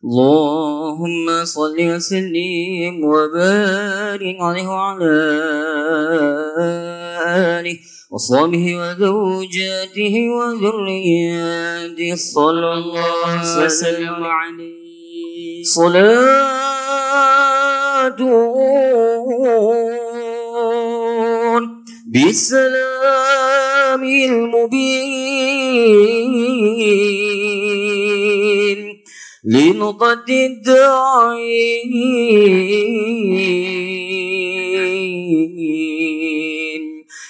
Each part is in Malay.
اللهم صل وسلم وبارك عليه وعلى آله وصحبه وزوجاته وذرياته صلى الله وسلم عليه صلاة بالسلام المبين لنقد الداعين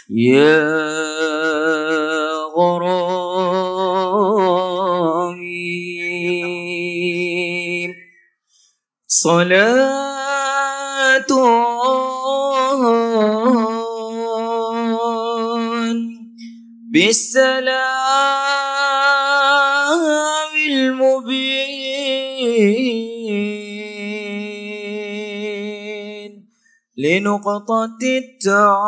يا غرامي صلاة بالسلام المبين لنقطة التعيين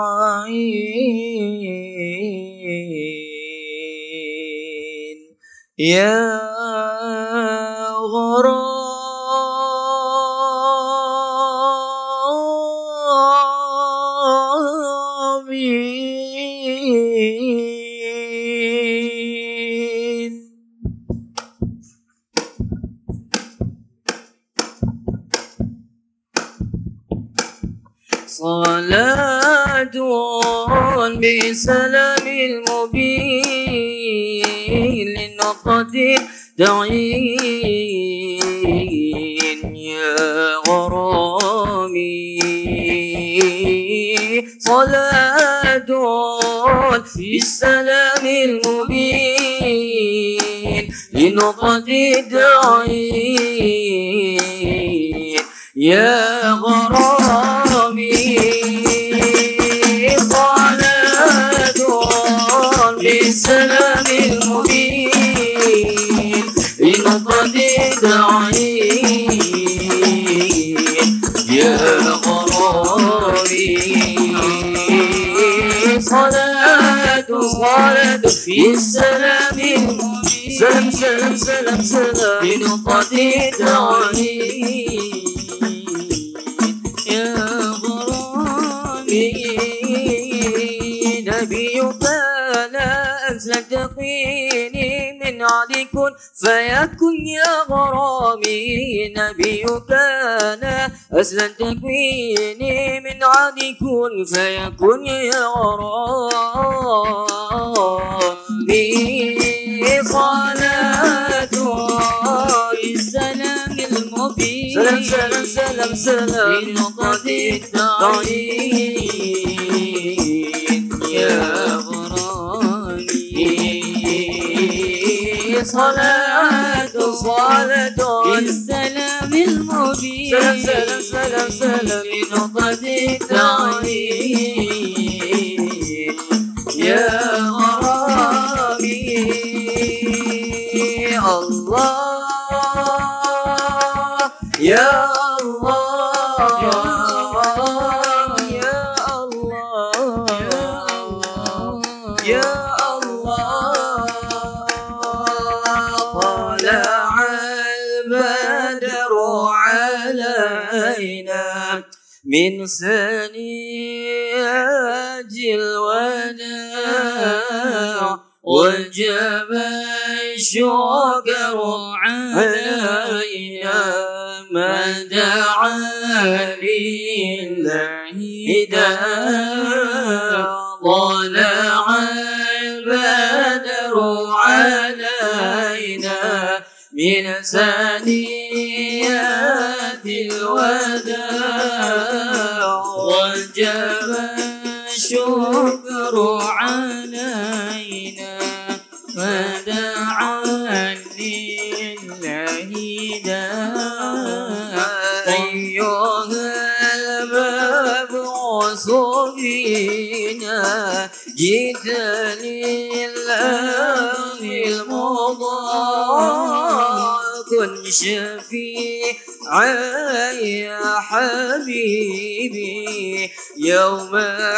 يا غرامي صلاة بسلام المبين لنقطة التعيين يا غرامي صلاة بالسلام المبين لنقطة التعيين يا غرامي صلاة بالسلام المبين لنقطة التعيين يا غرامي صلاة بالسلام المبين سلام لنقطة التعيين يا غرامي نبيك لا أنزل تقيني من عليكم فيكن يا غرامي نبيك لا أنزل تقيني من عليكم فيكن يا غرامي صلاة السلام المبين سلام لنقطة التعيين يا غرامي صلاة بالسلام المبين سلام لنقطة التعيين يا غرامي الله يا الله يا الله يا الله طلع البدر علينا من ثنيات الوداع وجب الشكر علينا ما دعا لله طلع البدر علينا من ثنيات الوداع وجب الشكر علينا ودعا لله أيها المبعوث فينا جئت لله المضى كن شفيعا يا حبيبي يوم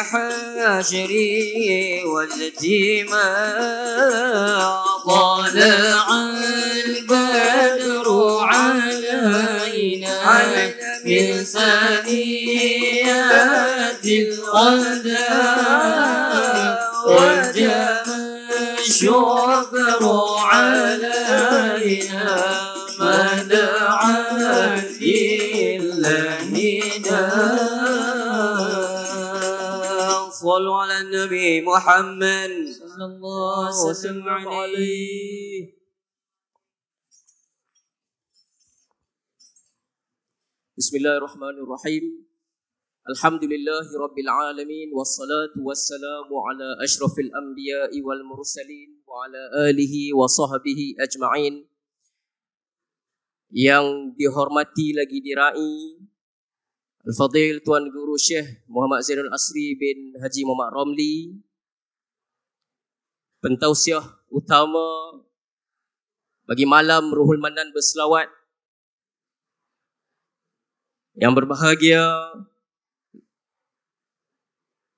حشري والاجتماع طلع البدر علينا ثنيات الغداء وجب الشكر علينا ما دعا لله نداء. صلوا على النبي محمد صلى الله وسلم عليه. Bismillahirrahmanirrahim. Alhamdulillahi rabbil alamin wassalatu wassalamu ala asyrafil anbiya'i wal mursalin wa ala alihi wa sahbihi ajma'in. Yang dihormati lagi dirai Al-Fadil Tuan Guru Syekh Muhammad Zainul Asri bin Haji Muhammad Ramli, pentausiah utama bagi malam Ruhul Mannan berselawat. Yang berbahagia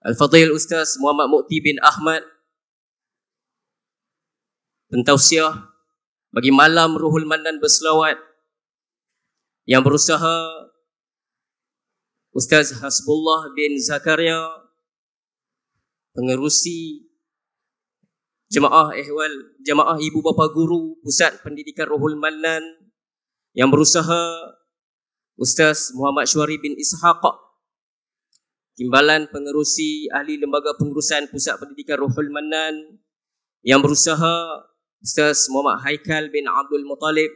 Al-Fadhil Ustaz Muhammad Mukti bin Ahmad, pentausiah bagi malam Ruhul Mannan berselawat. Yang berusaha Ustaz Hasbullah bin Zakaria, pengerusi Jemaah Ehwal Jemaah Ibu Bapa Guru Pusat Pendidikan Ruhul Mannan. Yang berusaha Ustaz Muhammad Syuari bin Ishaq, Timbalan Pengerusi Ahli Lembaga Pengurusan Pusat Pendidikan Ruhul Mannan. Yang berusaha Ustaz Muhammad Haikal bin Abdul Muttalib,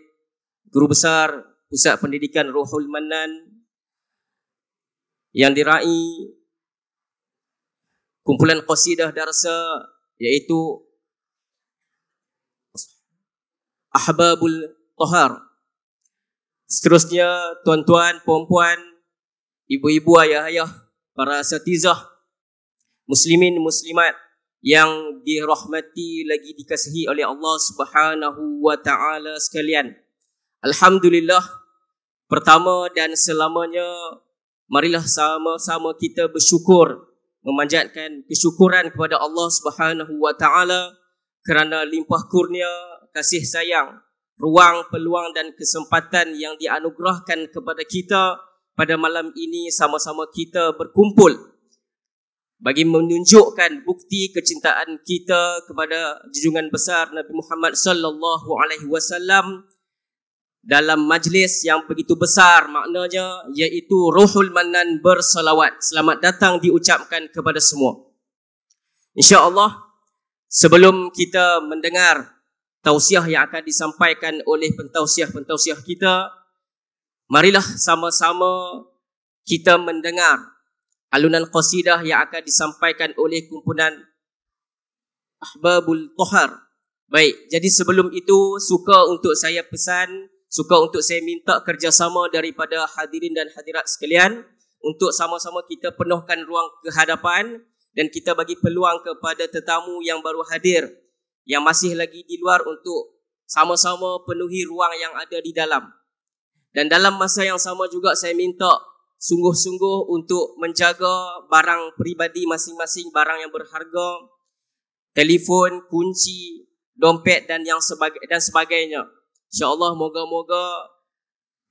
Guru Besar Pusat Pendidikan Ruhul Mannan. Yang dirai kumpulan qasidah darsa iaitu Ahbabul Thahar. Seterusnya tuan-tuan, puan-puan, ibu-ibu, ayah-ayah, para asatizah, muslimin, muslimat yang dirahmati lagi dikasihi oleh Allah Subhanahu wa taala sekalian. Alhamdulillah, pertama dan selamanya marilah sama-sama kita bersyukur, memanjatkan kesyukuran kepada Allah Subhanahu wa taala kerana limpah kurnia, kasih sayang, ruang, peluang dan kesempatan yang dianugerahkan kepada kita pada malam ini sama-sama kita berkumpul bagi menunjukkan bukti kecintaan kita kepada junjungan besar Nabi Muhammad sallallahu alaihi wasallam dalam majlis yang begitu besar maknanya, iaitu Ruhul Mannan bersalawat. Selamat datang diucapkan kepada semua. Insya-Allah, sebelum kita mendengar tausiah yang akan disampaikan oleh pentausiah-pentausiah kita, marilah sama-sama kita mendengar alunan qasidah yang akan disampaikan oleh kumpulan Ahbabul Thahar. Baik, jadi sebelum itu suka untuk saya minta kerjasama daripada hadirin dan hadirat sekalian untuk sama-sama kita penuhkan ruang kehadapan dan kita bagi peluang kepada tetamu yang baru hadir, yang masih lagi di luar, untuk sama-sama penuhi ruang yang ada di dalam. Dan dalam masa yang sama juga saya minta sungguh-sungguh untuk menjaga barang peribadi masing-masing, barang yang berharga, telefon, kunci, dompet dan sebagainya. InsyaAllah moga-moga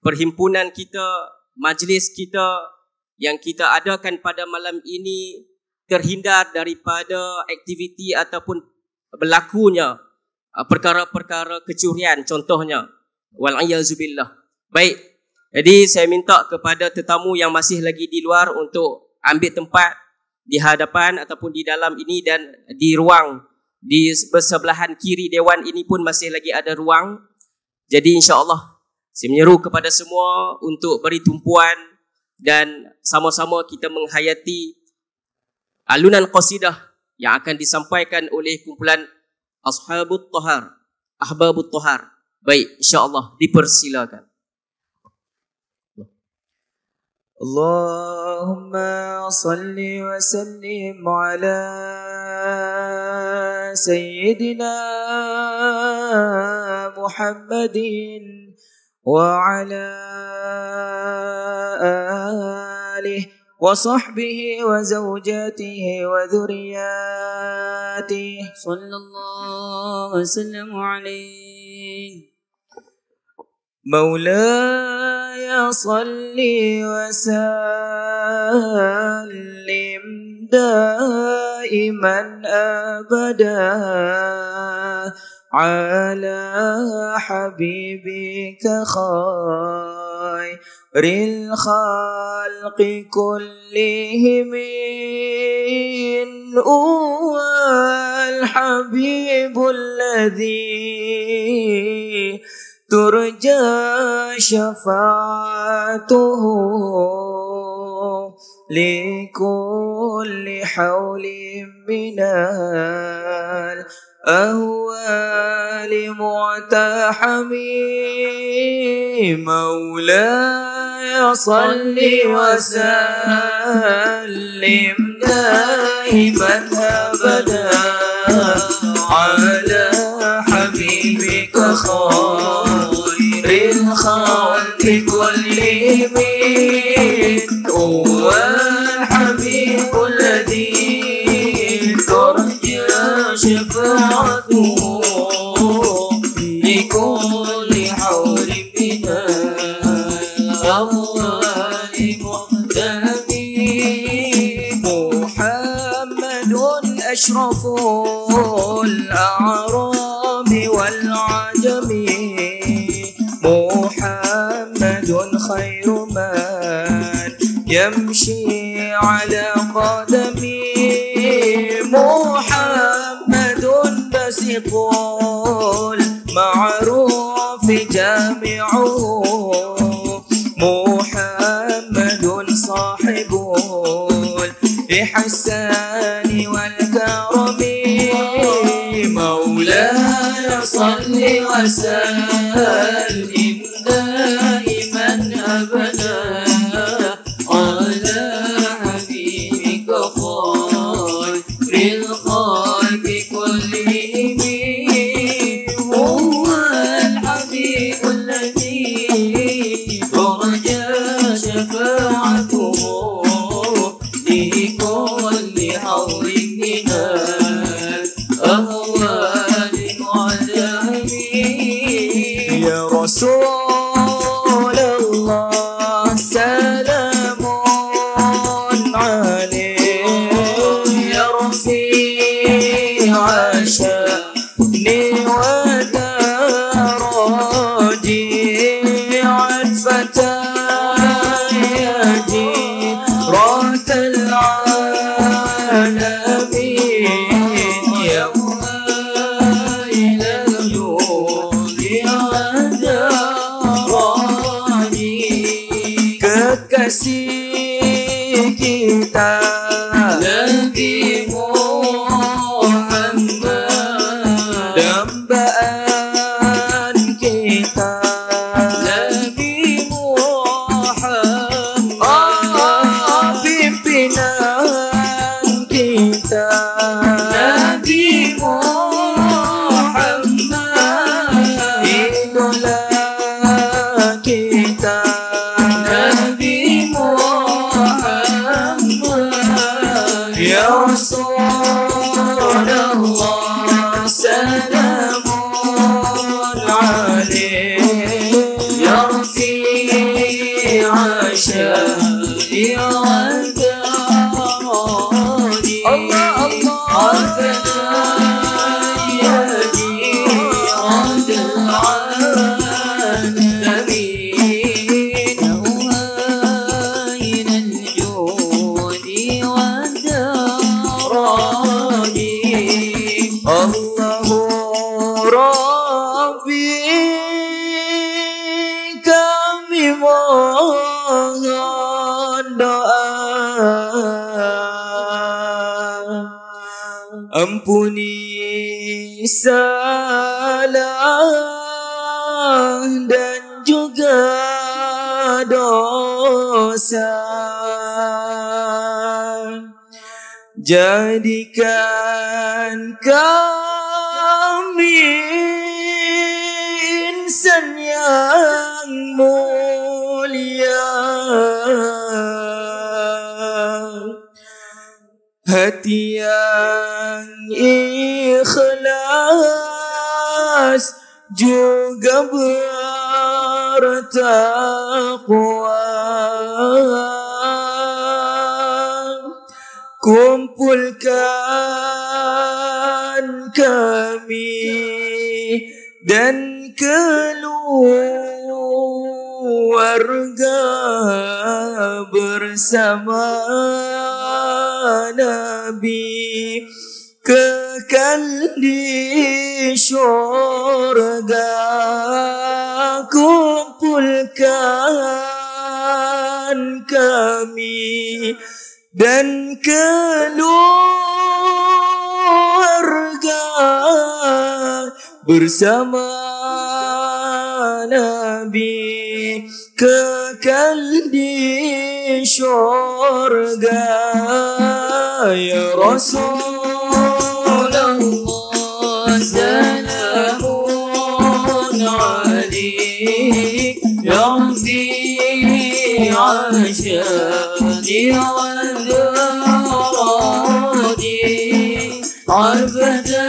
perhimpunan kita, majlis kita yang kita adakan pada malam ini terhindar daripada aktiviti ataupun berlakunya perkara-perkara kecurian contohnya, wal'iyazubillah. Baik, jadi saya minta kepada tetamu yang masih lagi di luar untuk ambil tempat di hadapan ataupun di dalam ini, dan di ruang di bersebelahan kiri dewan ini pun masih lagi ada ruang. Jadi insya-Allah saya menyeru kepada semua untuk beri tumpuan dan sama-sama kita menghayati alunan qasidah yang akan disampaikan oleh kumpulan Ashabut Thahar, Ahbabut Thahar. Baik, insya-Allah dipersilakan. Allahumma salli wa sallim ala sayyidina Muhammadin wa ala alihi وصحبه وزوجاته وذرياته صلى الله وسلم عليه. مولاي صل وسلم دائما أبدا على حبيبك خير الخلق كلهم هو الحبيب الذي ترجى شفاعته لكل حول من الأهوال معتحم مولاي صل وسلم دائما أبدا على حبيبك خير الخلق كلهم هو الحبيب الذي ترجى شفاعته لكل حول من الأهوال محتمي محمد أشرف الأعراب والعجم محمد خير من يمشي على قدمه محمد بسيط المعروف جامعه محمد صاحب الإحسان والكرم مولاي صل وسلم دائما أبدا على حبيبك خير الخلق كلهم هو الحبيب الذي ترجى شفاعته لكل حول من الأهوال معتمي يا رسول الله سلام عليك يا رفيع شأني ودرجي عطفة جيرة العالمين يا وائل الجود والدرجي kekasih kita Nabi Muhammad dambaan kita Nabi Muhammad pimpinan kita Nabi Muhammad idola kita Nabi Muhammad ya Rasulullah salamun alaik ya rafi'a sya'ni wadani Allah Allah ya jiradul alamin ya wa'il al-jud wad-darani Allahu Rabbi kami mohon doa ampuni salah dan juga dosa jadikan kami insan yang mulia hati yang ikhlas juga bertakwa, kumpulkan kami dan keluarga bersama Nabi kekal di syurga, kumpulkan kami dan keluarga bersama Nabi kekal di syurga. Ya Rasulullah salamun alaik ya Rabbi ashadi wal daradi arbatan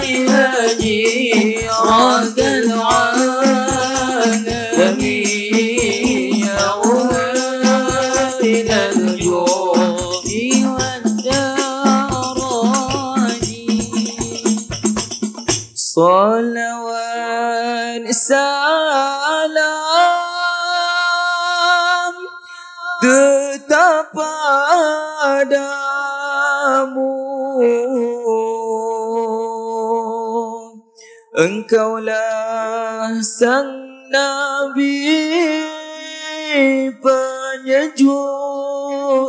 haji radal alamin ya wahid al-judi wal daradi. Salawat salam tetap padamu, Engkaulah sang Nabi penyejuk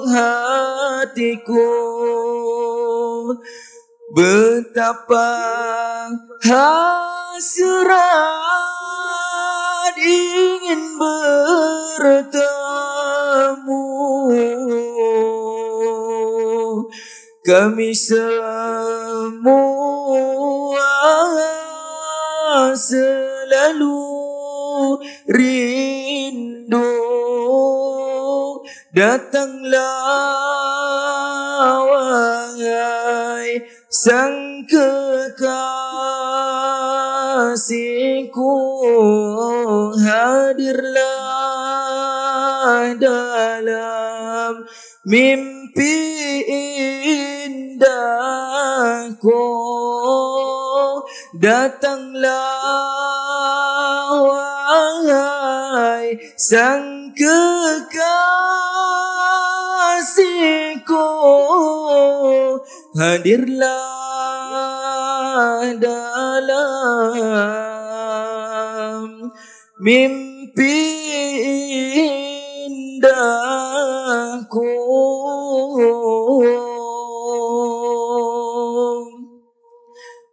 hatiku. Betapa hasrat ingin bertemu kami semua, selalu rindu. Datanglah wahai sang kekasihku, hadirlah dalam mimpi indahku. Datanglah wahai sang kekasihku, hadirlah dalam mimpi indahku.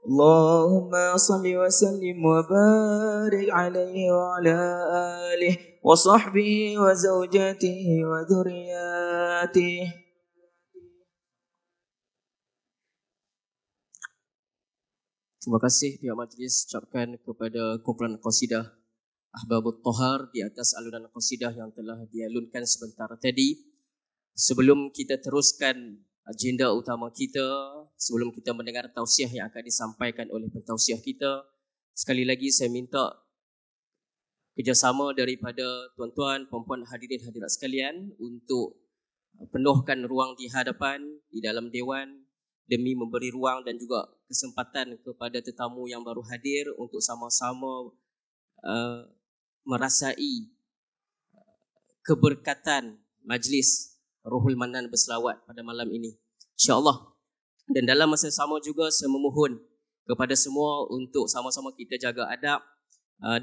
Allahumma salli wa sallim wa barik alaihi wa ala alihi wa sahbihi wa zawjatihi wa dhurriyyatihi. Terima kasih pihak majlis ucapkan kepada kumpulan qasidah Ahbabut Thahar di atas alunan qasidah yang telah dialunkan sebentar tadi. Sebelum kita teruskan agenda utama kita, sebelum kita mendengar tausiah yang akan disampaikan oleh pentausiah kita, sekali lagi saya minta kerjasama daripada tuan-tuan, puan-puan, hadirin hadirat sekalian untuk penuhkan ruang di hadapan, di dalam dewan, demi memberi ruang dan juga kesempatan kepada tetamu yang baru hadir untuk sama-sama merasai keberkatan majlis Ruhul Manan berselawat pada malam ini, insya-Allah. Dan dalam masa sama juga saya memohon kepada semua untuk sama-sama kita jaga adab,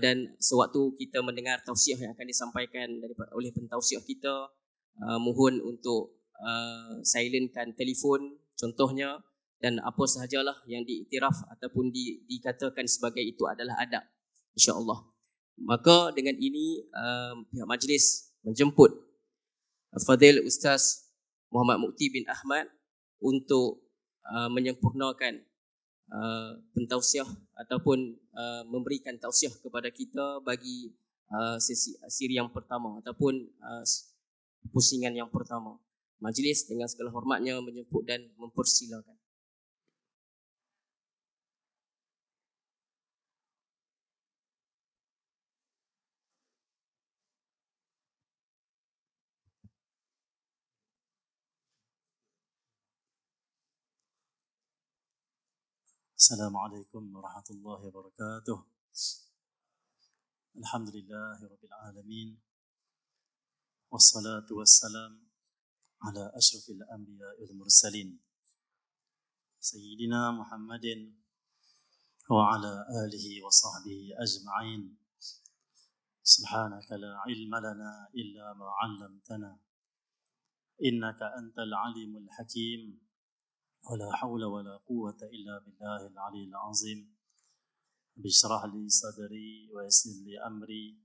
dan sewaktu kita mendengar tausiah yang akan disampaikan oleh pentausiah kita, mohon untuk silentkan telefon contohnya, dan apa sahajalah yang diiktiraf ataupun dikatakan sebagai itu adalah adab, insya-Allah. Maka dengan ini pihak majlis menjemput Fadil Ustaz Muhammad Mukti bin Ahmad untuk menyempurnakan pentausiah ataupun memberikan tausiah kepada kita bagi siri yang pertama ataupun pusingan yang pertama. Majlis dengan segala hormatnya menjemput dan mempersilakan. Assalamualaikum warahmatullahi wabarakatuh. Alhamdulillahi rabbil alamin. Wassalatu wassalam ala asyrafil anbiya wal mursalin. Sayyidina Muhammadin wa ala alihi wa sahbihi ajma'in. Subhanaka la ilma lana illa ma 'allamtana. Innaka antal alimul hakim. ولا حول ولا قوة إلا بالله العلي العظيم بشرح لي صدري ويسر لي أمري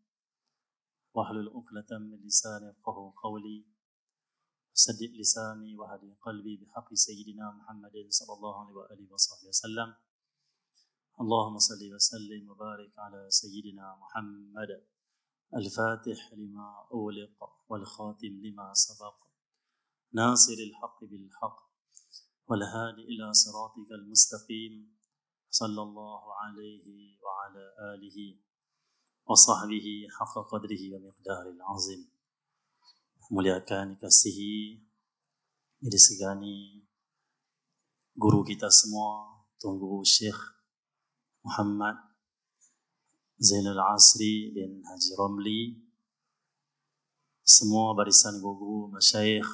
واحلل عقدة من لساني يفقهوا قولي وسدد لساني وهدي قلبي بحق سيدنا محمد صلى الله عليه وآله وصحبه وسلم. اللهم صل وسلم وبارك على سيدنا محمد الفاتح لما أغلق والخاتم لما سبق ناصر الحق بالحق والهادي إلى صراطك المستقيم صلى الله عليه وعلى آله وصحبه حق قدره ومقداره العظيم. Muliakan dikasihi, disegani guru kita semua, Tuanku Syekh Muhammad Zainul Asri bin Haji Romli, semua barisan guru, masyayikh,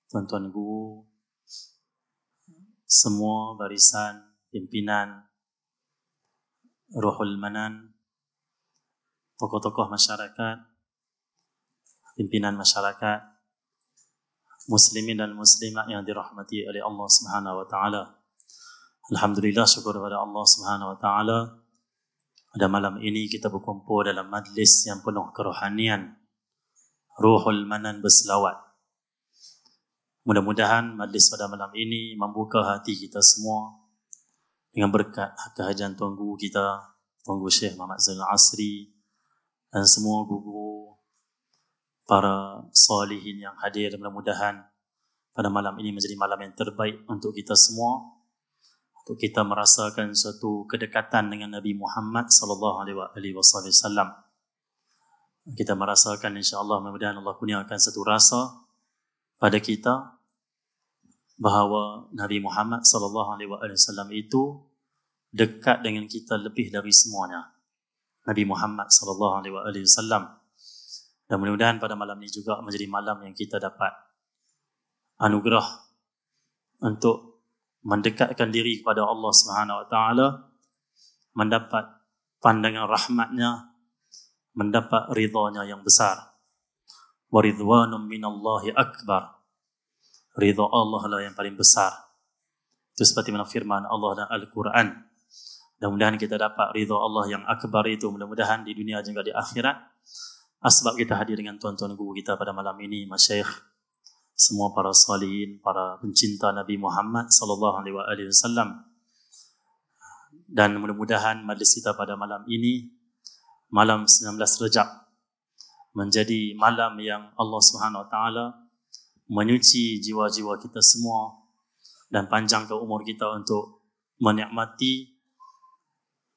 tuan-tuan guru, semua barisan pimpinan Ruhul Manan, tokoh-tokoh masyarakat, pimpinan masyarakat, muslimin dan muslimat yang dirahmati oleh Allah Subhanahu wa taala. Alhamdulillah, syukur kepada Allah Subhanahu wa taala. Pada malam ini kita berkumpul dalam majlis yang penuh kerohanian, Ruhul Manan berselawat. Mudah-mudahan majlis pada malam ini membuka hati kita semua dengan berkat kehadiran Tuan Guru kita, Tuan Guru Syekh Muhammad Zainul Asri, dan semua guru, para salihin yang hadir. Mudah-mudahan pada malam ini menjadi malam yang terbaik untuk kita semua, untuk kita merasakan suatu kedekatan dengan Nabi Muhammad sallallahu alaihi wasallam. Kita merasakan, insya-Allah, mudah-mudahan Allah kurniakan satu rasa pada kita bahawa Nabi Muhammad sallallahu alaihi wasallam itu dekat dengan kita lebih dari semuanya. Nabi Muhammad sallallahu alaihi wasallam. Dan mudah-mudahan pada malam ini juga menjadi malam yang kita dapat anugerah untuk mendekatkan diri kepada Allah Subhanahu wa taala, mendapat pandangan rahmatnya, mendapat ridhanya yang besar. Wa ridwanun minallahi akbar. Ridha Allah lah yang paling besar. Itu seperti mana firman Allah dalam Al-Quran. Mudah-mudahan kita dapat ridha Allah yang akbar itu, mudah-mudahan di dunia juga di akhirat. Sebab kita hadir dengan tuan-tuan guru kita pada malam ini, masyayikh, semua para salihin, para pencinta Nabi Muhammad sallallahu alaihi wasallam. Dan mudah-mudahan majlis kita pada malam ini, malam 19 Rejab, menjadi malam yang Allah Subhanahu wa taala menyuci jiwa-jiwa kita semua dan panjangkan umur kita untuk menikmati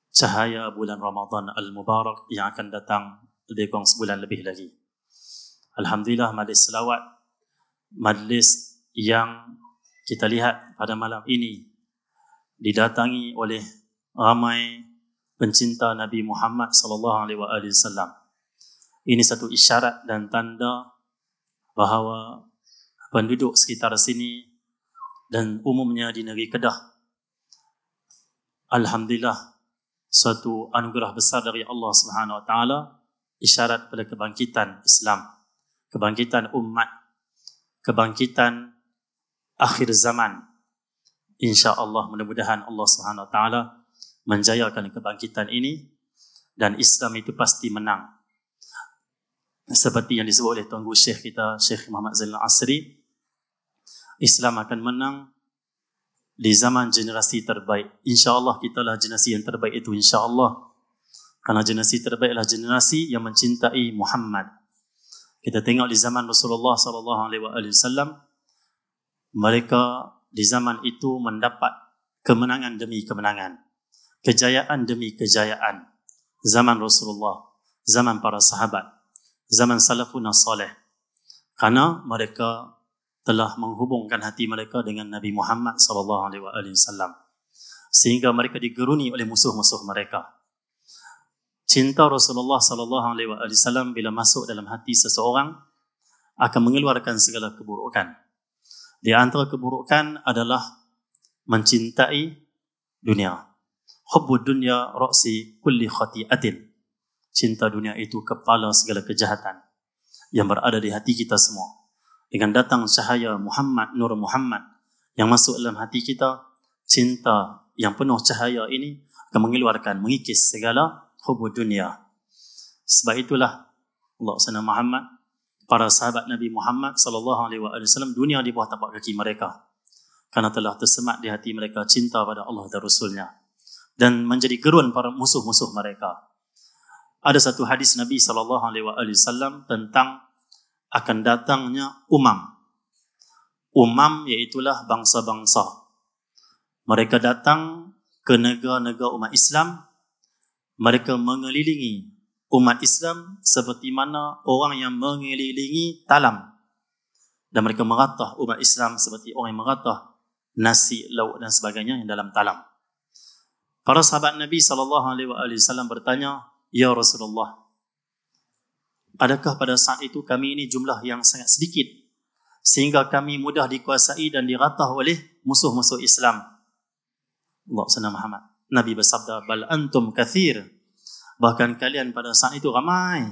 cahaya bulan Ramadan Al-Mubarak yang akan datang lebih kurang sebulan lebih lagi. Alhamdulillah, majlis selawat, majlis yang kita lihat pada malam ini didatangi oleh ramai pencinta Nabi Muhammad sallallahu alaihi wasallam. Ini satu isyarat dan tanda bahawa penduduk sekitar sini dan umumnya di negeri Kedah, alhamdulillah, suatu anugerah besar dari Allah Subhanahu wa taala, isyarat pada kebangkitan Islam, kebangkitan umat, kebangkitan akhir zaman. Insya-Allah, mudah-mudahan Allah Subhanahu wa taala menjayakan kebangkitan ini dan Islam itu pasti menang. Seperti yang disebut oleh Tuan Guru Syekh kita, Syekh Muhammad Zainul Asri, Islam akan menang di zaman generasi terbaik. InsyaAllah kita lah generasi yang terbaik itu, insyaAllah. Karena generasi terbaik adalah generasi yang mencintai Muhammad. Kita tengok di zaman Rasulullah SAW, mereka di zaman itu mendapat kemenangan demi kemenangan, kejayaan demi kejayaan. Zaman Rasulullah, zaman para sahabat, zaman salafun salih. Karena mereka telah menghubungkan hati mereka dengan Nabi Muhammad SAW. sehingga mereka digeruni oleh musuh-musuh mereka. Cinta Rasulullah sallallahu alaihi wasallam bila masuk dalam hati seseorang akan mengeluarkan segala keburukan. Di antara keburukan adalah mencintai dunia. Hubbud dunya ra'si kulli khati'atin. Cinta dunia itu kepala segala kejahatan yang berada di hati kita semua. Dengan datang cahaya Muhammad, nur Muhammad yang masuk dalam hati kita, cinta yang penuh cahaya ini akan mengeluarkan, mengikis segala hubbud dunia. Sebab itulah Allah SWT Muhammad, para sahabat Nabi Muhammad sallallahu alaihi wasallam, dunia di bawah tapak kaki mereka, karena telah tersemat di hati mereka cinta pada Allah dan Rasulnya, dan menjadi gerun para musuh-musuh mereka. Ada satu hadis Nabi sallallahu alaihi wasallam tentang akan datangnya umam. Umam iaitulah bangsa-bangsa. Mereka datang ke negara-negara umat Islam. Mereka mengelilingi umat Islam seperti mana orang yang mengelilingi talam. Dan mereka meratah umat Islam seperti orang yang meratah nasi, lauk dan sebagainya yang dalam talam. Para sahabat Nabi SAW bertanya, "Ya Rasulullah, adakah pada saat itu kami ini jumlah yang sangat sedikit sehingga kami mudah dikuasai dan diratah oleh musuh-musuh Islam?" Allah SWT Muhammad, Nabi bersabda, "Bal antum kathir." Bahkan kalian pada saat itu ramai.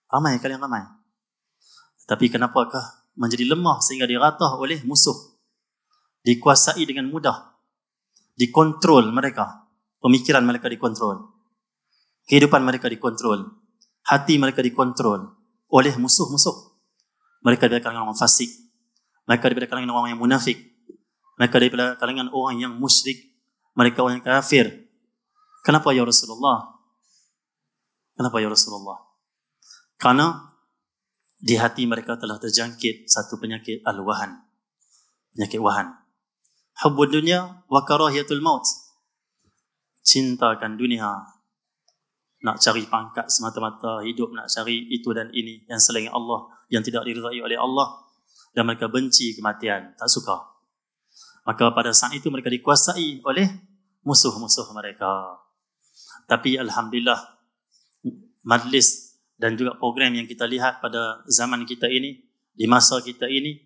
Ramai, kalian ramai. Tapi kenapakah menjadi lemah sehingga diratah oleh musuh? Dikuasai dengan mudah. Dikontrol mereka. Pemikiran mereka dikontrol. Kehidupan mereka dikontrol. Hati mereka dikontrol oleh musuh-musuh. Mereka dari kalangan orang fasik. Mereka dari kalangan orang yang munafik. Mereka dari kalangan orang yang musyrik. Mereka orang yang kafir. Kenapa ya Rasulullah? Kenapa ya Rasulullah? Karena di hati mereka telah terjangkit satu penyakit al-wahan. Penyakit wahan. Hubbud dunya wa karahiyatul maut. Cintakan dunia. Nak cari pangkat semata-mata, hidup nak cari itu dan ini yang selain Allah, yang tidak diridai oleh Allah, dan mereka benci kematian, tak suka. Maka pada saat itu mereka dikuasai oleh musuh-musuh mereka. Tapi alhamdulillah, majlis dan juga program yang kita lihat pada zaman kita ini, di masa kita ini,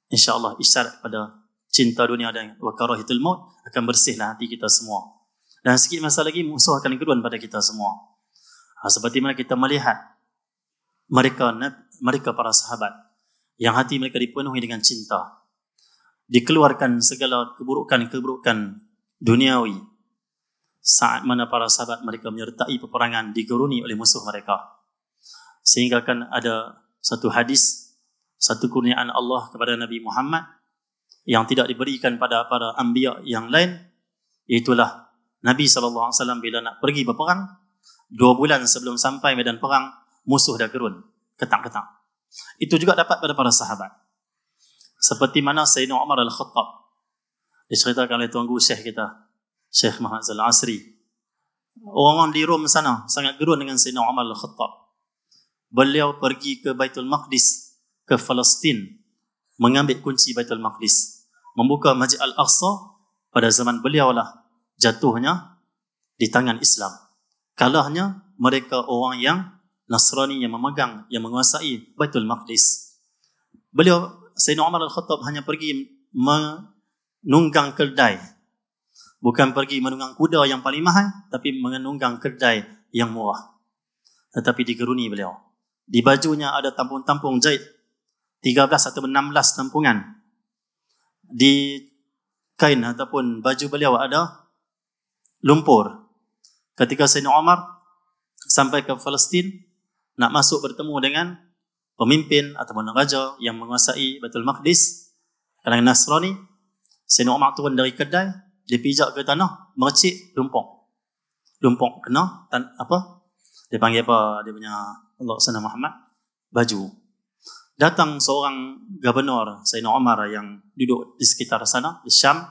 insya-Allah isyarat pada cinta dunia dan wa karahiyatul maut akan bersihlah hati kita semua. Dan sikit masa lagi musuh akan gerun pada kita semua. Seperti mana kita melihat mereka para sahabat yang hati mereka dipenuhi dengan cinta. Dikeluarkan segala keburukan-keburukan duniawi. Saat mana para sahabat mereka menyertai peperangan digeruni oleh musuh mereka. Sehingga kan ada satu hadis, satu kurniaan Allah kepada Nabi Muhammad yang tidak diberikan pada para anbiya yang lain, iaitulah Nabi SAW bila nak pergi berperang, 2 bulan sebelum sampai medan perang, musuh dah gerun, ketak-ketak. Itu juga dapat pada para sahabat. Seperti mana Sayyidina Umar Al-Khattab diceritakan oleh tuan guru Syekh kita, Syekh Muhammad Al-Asri. Orang-orang di Rom sana sangat gerun dengan Sayyidina Umar Al-Khattab. Beliau pergi ke Baitul Maqdis, ke Palestin, mengambil kunci Baitul Maqdis, membuka Masjid Al-Aqsa. Pada zaman beliau lah jatuhnya di tangan Islam. Kalahnya mereka orang yang Nasrani yang memegang, yang menguasai Baitul Maqdis. Beliau, Sayyidina Umar Al-Khattab hanya pergi menunggang keldai. Bukan pergi menunggang kuda yang paling mahal, tapi menunggang keldai yang murah. Tetapi digeruni beliau. Di bajunya ada tampung-tampung jahit 13 atau 16 tampungan. Di kain ataupun baju beliau ada lumpur. Ketika Sayyidina Umar sampai ke Palestin, nak masuk bertemu dengan pemimpin ataupun raja yang menguasai Baitul Maqdis, kalangan Nasrani, Sayyidina Umar turun dari kedai, dia pijak ke tanah, mercik lumpur. Lumpur kena dia panggil apa dia punya Allah SWT Muhammad, baju. Datang seorang gubernur Sayyidina Umar yang duduk di sekitar sana, di Syam.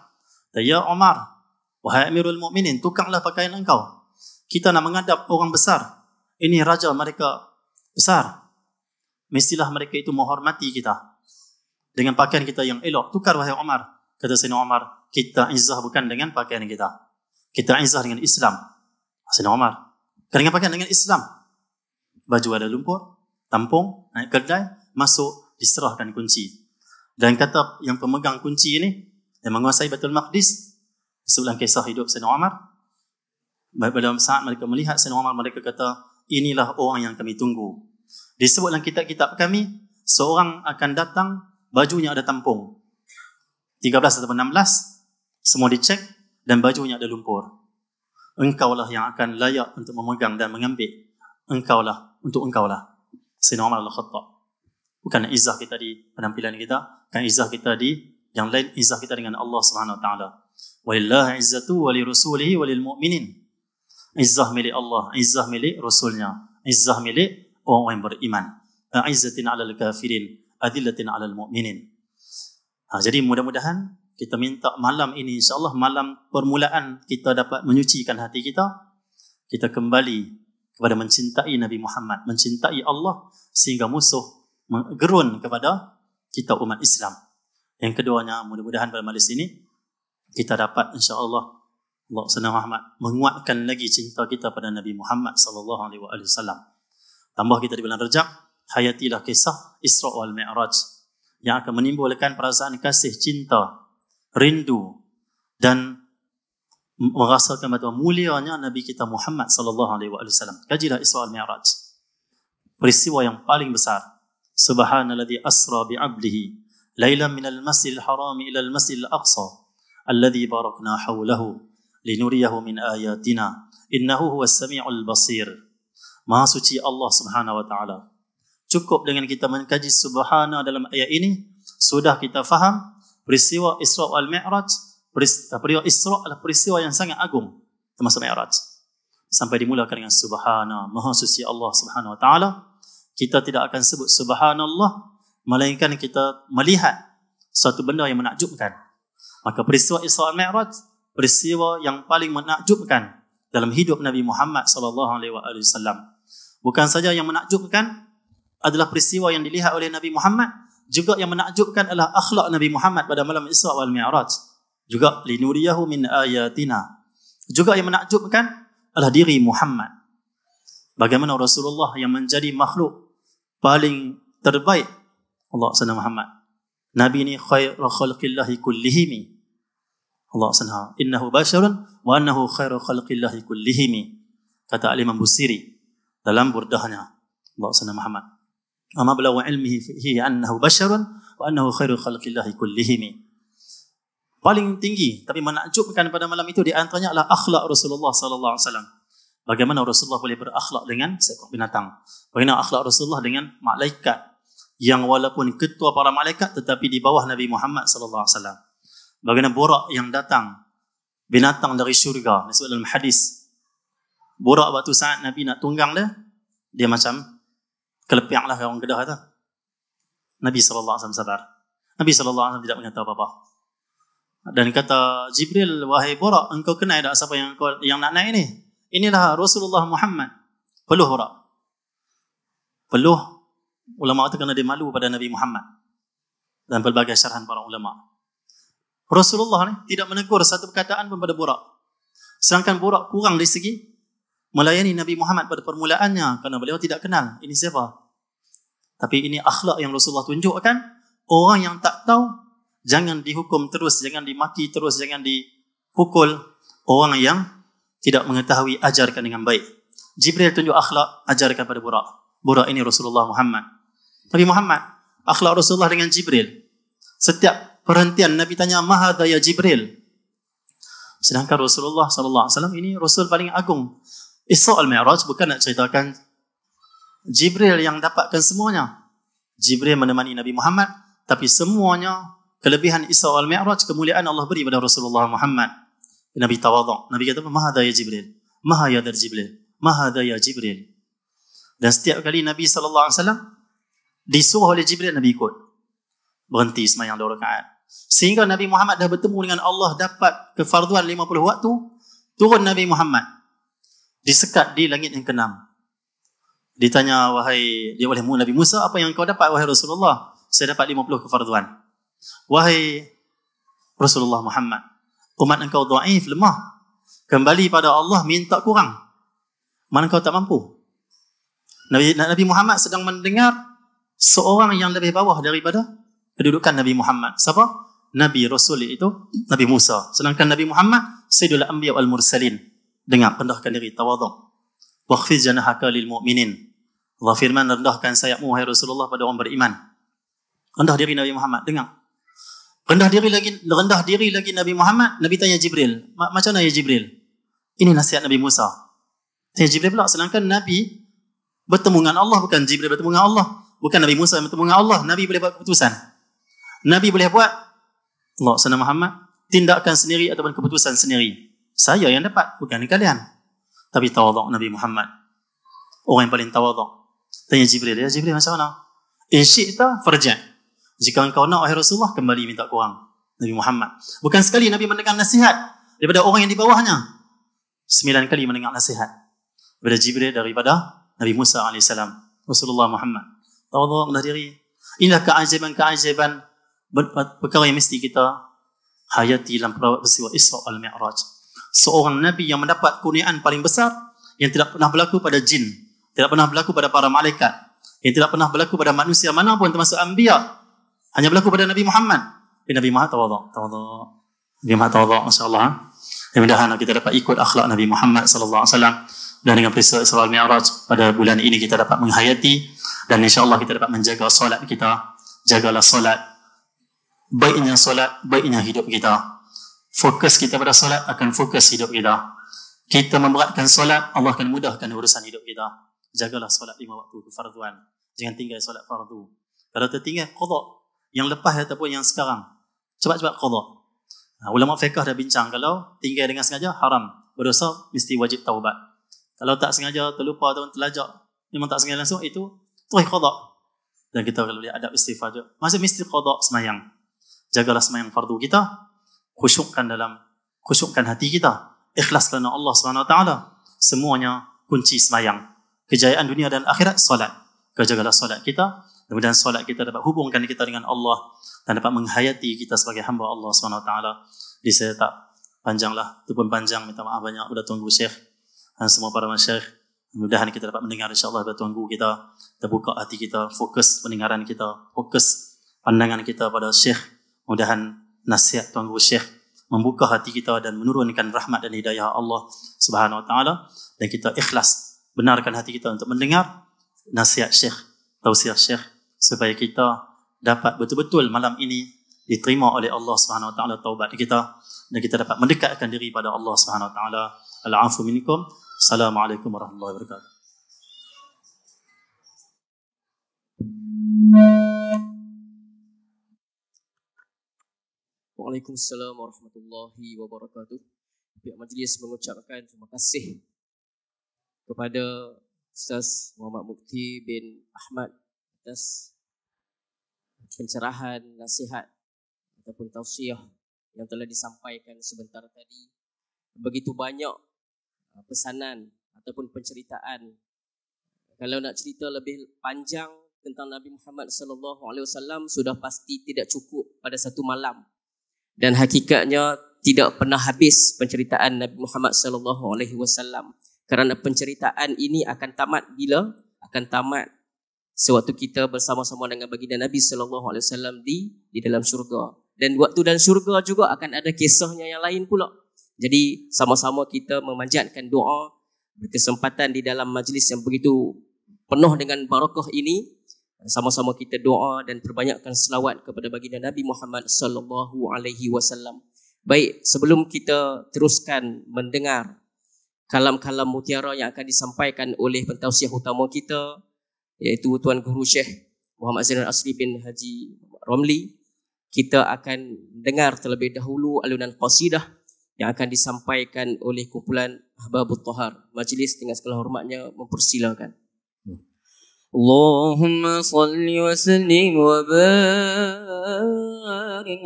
Ya Umar, wahai Amirul Mukminin, tukanglah pakaian engkau. Kita nak menghadap orang besar. Ini raja mereka besar. Mestilah mereka itu menghormati kita dengan pakaian kita yang elok. Tukar wahai Umar. Kata Sayyidina Umar, kita izzah bukan dengan pakaian kita. Kita izzah dengan Islam. Sayyidina Umar. Dengan pakaian dengan Islam. Baju ada lumpur, tampung, naik kedai, masuk, diserahkan kunci. Dan kata yang pemegang kunci ini, yang menguasai Baitul Maqdis, sebelah kisah hidup Sayyidina Umar, pada saat mereka melihat Sayyidina Umar, mereka kata, inilah orang yang kami tunggu. Disebut dalam kitab-kitab kami, seorang akan datang, bajunya ada tampung. 13 atau 16, semua dicek, dan bajunya ada lumpur. Engkaulah yang akan layak untuk memegang dan mengambil. Engkaulah, untuk engkaulah. Sayyidina Umar al-Khattab. Bukan izzah kita di penampilan kita, kan izzah kita di yang lain, izzah kita dengan Allah Subhanahu wa taala. Walillahi izzatu wa li rasulihi wa lil mu'minin. Izzah milik Allah, izzah milik rasulnya, izzah milik orang yang beriman. A'izzatin 'alal kafirin, adillatin 'alal mu'minin. Jadi mudah-mudahan kita minta malam ini, insya-Allah malam permulaan kita dapat menyucikan hati kita. Kita kembali kepada mencintai Nabi Muhammad, mencintai Allah sehingga musuh gerun kepada kita umat Islam. Yang keduanya, mudah-mudahan pada majlis ini kita dapat insya-Allah Allah SWT menguatkan lagi cinta kita pada Nabi Muhammad sallallahu alaihi wasallam. Tambah kita di bulan Rajab, hayatilah kisah Isra wal Mi'raj yang akan menimbulkan perasaan kasih, cinta, rindu dan merasakan betapa mulianya Nabi kita Muhammad sallallahu alaihi wasallam. Kajilah Isra wal Mi'raj. Peristiwa yang paling besar. Subhanalladzi asra bi'abdihi lailan minal masjidil haram ila al masjidil aqsa alladzi barakna hawlahu linuriyahu min ayatina innahu huwas samiul basir. Maha suci Allah Subhanahu wa taala. Cukup dengan kita mengkaji subhana dalam ayat ini, sudah kita faham peristiwa Isra wal Mi'raj. Peristiwa Isra adalah peristiwa yang sangat agung, termasuk Mi'raj. Sampai dimulakan dengan subhana, maha suci Allah Subhanahu wa taala. Kita tidak akan sebut subhanallah melainkan kita melihat suatu benda yang menakjubkan. Maka peristiwa Isra wal Mi'raj, peristiwa yang paling menakjubkan dalam hidup Nabi Muhammad sallallahu alaihi wasallam. Bukan saja yang menakjubkan adalah peristiwa yang dilihat oleh Nabi Muhammad, juga yang menakjubkan adalah akhlak Nabi Muhammad pada malam Isra wal Mi'raj. Juga linuriyahu min ayatina. Juga yang menakjubkan adalah diri Muhammad. Bagaimana Rasulullah yang menjadi makhluk paling terbaik Allah SWT Muhammad. Nabi ini khairu khalqillahi kullihimi. Allah SWT innahu basharun wa annahu khairu khalqillahi kullihimi. Kata Al-Imam Busiri dalam burdahnya Allah SWT Muhammad. Ama bala wa ilmihi fihi annahu basharun wa annahu khairu khalqillahi kullihimi. Paling tinggi tapi menakjubkan pada malam itu di antaranya adalah akhlak Rasulullah sallallahu alaihi wasallam. Bagaimana Rasulullah boleh berakhlak dengan seekor binatang? Bagaimana akhlak Rasulullah dengan malaikat yang walaupun ketua para malaikat tetapi di bawah Nabi Muhammad sallallahu alaihi wasallam? Bagaimana burak yang datang, binatang dari syurga, disebut dalam hadis. Burak waktu saat Nabi nak tunggang dia macam kelepiak lah orang Kedah tu. Nabi sallallahu alaihi wasallam sabar. Nabi sallallahu alaihi wasallam tidak mengatakan apa-apa. Dan kata Jibril, wahai burak, engkau kenal tak siapa yang nak naik ni? Inilah Rasulullah Muhammad. Peluh burak. Peluh, ulama itu kerana dia malu pada Nabi Muhammad. Dan pelbagai syarahan para ulama. Rasulullah ni tidak menegur satu perkataan pun pada burak. Sedangkan burak kurang dari segi melayani Nabi Muhammad pada permulaannya kerana beliau tidak kenal ini siapa. Tapi ini akhlak yang Rasulullah tunjukkan. Orang yang tak tahu jangan dihukum terus, jangan dimaki terus, jangan dipukul. Orang yang tidak mengetahui ajarkan dengan baik. Jibril tunjuk akhlak, ajarkan pada burak. Burak ini Rasulullah Muhammad. Nabi Muhammad, akhlak Rasulullah dengan Jibril. Setiap perhentian Nabi tanya, "Mahadha ya Jibril?" Sedangkan Rasulullah sallallahu alaihi wasallam ini Rasul paling agung. Isra al-Mi'raj bukan nak ceritakan Jibril yang dapatkan semuanya. Jibril menemani Nabi Muhammad, tapi semuanya kelebihan Isra al-Mi'raj, kemuliaan Allah beri pada Rasulullah Muhammad. Nabi tawaduk. Nabi kata, "Mahadha ya Jibril." "Maha ya dar Jibril." "Mahadha ya Jibril." Dan setiap kali Nabi SAW disuruh oleh Jibril, Nabi ikut. Berhenti semayang 2 rakaat. Sehingga Nabi Muhammad dah bertemu dengan Allah, dapat kefarduan 50 waktu, turun Nabi Muhammad. Disekat di langit yang ke-6. Ditanya, wahai dia oleh Nabi Musa, apa yang kau dapat wahai Rasulullah? Saya dapat 50 kefarduan. Wahai Rasulullah Muhammad, Umat engkau dhaif, lemah. Kembali pada Allah, minta kurang. Mana engkau tak mampu. Nabi Muhammad sedang mendengar seorang yang lebih bawah daripada kedudukan Nabi Muhammad. Siapa? Nabi Rasul itu Nabi Musa. Sedangkan Nabi Muhammad Sayyidul Anbiya wal Mursalin. Dengar, rendahkan diri, tawaduk. Wakhfiz janahaka lil mu'minin. Allah firman, rendahkan sayapmu wahai Rasulullah pada orang beriman. Rendah diri Nabi Muhammad, dengar. Rendah diri lagi Nabi Muhammad. Nabi tanya Jibril, macam mana ya Jibril? Ini nasihat Nabi Musa. Tanya Jibril pula, sedangkan Nabi bertemu dengan Allah, bukan Jibril bertemu dengan Allah. Bukan Nabi Musa bertemu dengan Allah. Nabi boleh buat keputusan. Nabi boleh buat, Allah SWT Muhammad, tindakan sendiri ataupun keputusan sendiri. Saya yang dapat, bukan kalian. Tapi tawaduk Nabi Muhammad. Orang yang paling tawaduk. Tanya Jibril, ya Jibril macam mana? In syi'ta farja'. Jika engkau nak wahai Rasulullah, kembali minta kurang. Nabi Muhammad. Bukan sekali Nabi mendengar nasihat daripada orang yang di bawahnya. 9 kali mendengar nasihat daripada Jibril, daripada Nabi Musa AS. Rasulullah Muhammad. Tawaduk, rendah diri. Inilah keajaiban-keajaiban perkara yang mesti kita hayati dalam peristiwa Isra al Mi'raj. Seorang Nabi yang mendapat kurniaan paling besar yang tidak pernah berlaku pada jin, tidak pernah berlaku pada para malaikat, yang tidak pernah berlaku pada manusia manapun termasuk anbiya. Hanya berlaku pada Nabi Muhammad. Nabi Muhammad tawaduk. Nabi Muhammad tawaduk, masya-Allah. Mudah-mudahan kita dapat ikut akhlak Nabi Muhammad sallallahu alaihi wasallam, dan dengan peristiwa Isra al Mi'raj pada bulan ini kita dapat menghayati, dan insya-Allah kita dapat menjaga solat kita. Jagalah solat. Baiknya solat, baiknya hidup kita. Fokus kita pada solat akan fokus hidup kita. Kita memberatkan solat, Allah akan mudahkan urusan hidup kita. Jagalah solat 5 waktu kefarduan. Jangan tinggal solat fardu. Kalau tertinggal, qada. Yang lepas ataupun yang sekarang, cepat-cepat qada. Ulama fiqh dah bincang, kalau tinggal dengan sengaja haram, berdosa, mesti wajib taubat. Kalau tak sengaja, terlupa atau terlajak, memang tak sengaja langsung, itu terus qada. Dan kita kalau boleh adab istighfar je. Masih mesti qada semayang. Jagalah semayang fardu kita. Khusyukkan hati kita. Ikhlas kerana Allah SWT. Semuanya kunci semayang. Kejayaan dunia dan akhirat, solat. Jagalah solat kita. Kemudian solat kita dapat hubungkan kita dengan Allah dan dapat menghayati kita sebagai hamba Allah SWT. Jadi saya tak panjanglah. Itu pun panjang. Minta maaf banyak kepada Tuan Guru Syekh dan semua para masyayikh. Mudah-mudahan kita dapat mendengar insya-Allah kepada Tuan Guru kita. Terbuka hati kita. Fokus pendengaran kita. Fokus pandangan kita pada Syekh. Mudah-mudahan nasihat Tuan Guru Syekh membuka hati kita dan menurunkan rahmat dan hidayah Allah Subhanahu Wa Taala, dan kita ikhlas benarkan hati kita untuk mendengar nasihat Syekh, tausiah Syekh, supaya kita dapat betul-betul malam ini diterima oleh Allah Subhanahu Wa Taala taubat kita, dan kita dapat mendekatkan diri pada Allah Subhanahu Wa Taala. Al-afu minkum. Assalamualaikum warahmatullahi wabarakatuh. Waalaikumsalam warahmatullahi wabarakatuh. Pihak majlis mengucapkan terima kasih kepada Ustaz Muhammad Mukti bin Ahmad atas pencerahan, nasihat ataupun tausiah yang telah disampaikan sebentar tadi. Begitu banyak pesanan ataupun penceritaan. Kalau nak cerita lebih panjang tentang Nabi Muhammad SAW sudah pasti tidak cukup pada satu malam. Dan hakikatnya tidak pernah habis penceritaan Nabi Muhammad SAW. Kerana penceritaan ini akan tamat bila? Akan tamat sewaktu kita bersama-sama dengan baginda Nabi SAW di dalam syurga. Dan waktu dalam syurga juga akan ada kisahnya yang lain pula. Jadi sama-sama kita memanjatkan doa, berkesempatan di dalam majlis yang begitu penuh dengan barakah ini. Sama-sama kita doa dan perbanyakkan selawat kepada baginda Nabi Muhammad sallallahu alaihi wasallam. Baik, sebelum kita teruskan mendengar kalam-kalam mutiara yang akan disampaikan oleh pentausiah utama kita, iaitu Tuan Guru Syekh Muhammad Zainal Asri bin Haji Romli, kita akan dengar terlebih dahulu alunan qasidah yang akan disampaikan oleh kumpulan Ahbabut Tahar. Majlis dengan segala hormatnya mempersilakan. اللهم صل وسلم وبارك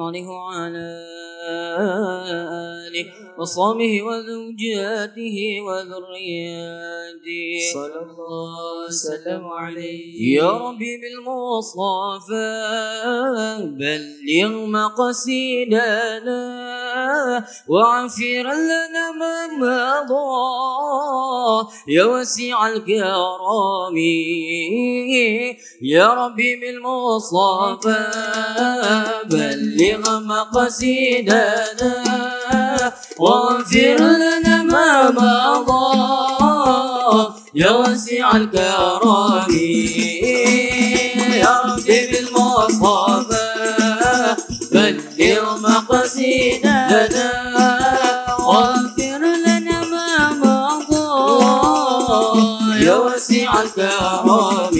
عليه وعلى آله وصحبه وزوجاته وذرياته صلى الله وسلم عليه يا ربي بالمصطفى بلغ مقاصدنا واغفر لنا ما مضى يا واسع الكرم يا ربي بالمصطفى بلغ مقاصدنا واغفر لنا ما مضى يا واسع الكرم يا ربي بالمصطفى بلغ مقاصدنا واغفر لنا ما مضى يا واسع الكرم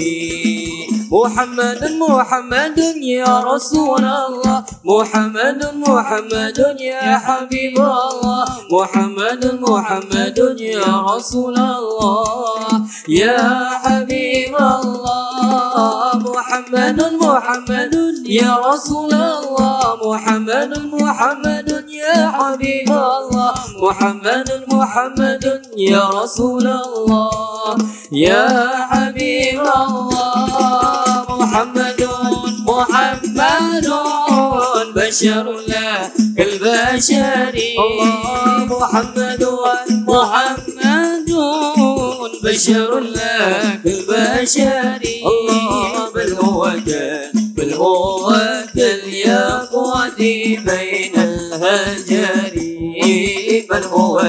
محمد محمد يا رسول الله محمد محمد يا حبيب الله محمد محمد يا رسول الله يا حبيب الله محمد محمد يا رسول الله محمد محمد يا حبيب الله محمد محمد يا رسول الله يا حبيب الله محمد محمد بشر لا كالبشر الله محمد محمد بشر لا كالبشر الله بل هو كالياقوت بين الهجر بل هو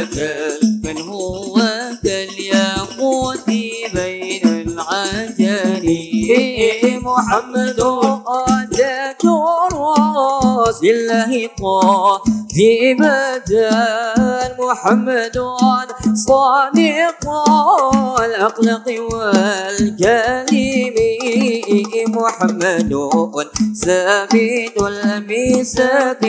كالياقوت بين العجر محمد أتاك الراس لله في بدن محمد صادق الأخلاق والكلم محمد ثابت الميثاق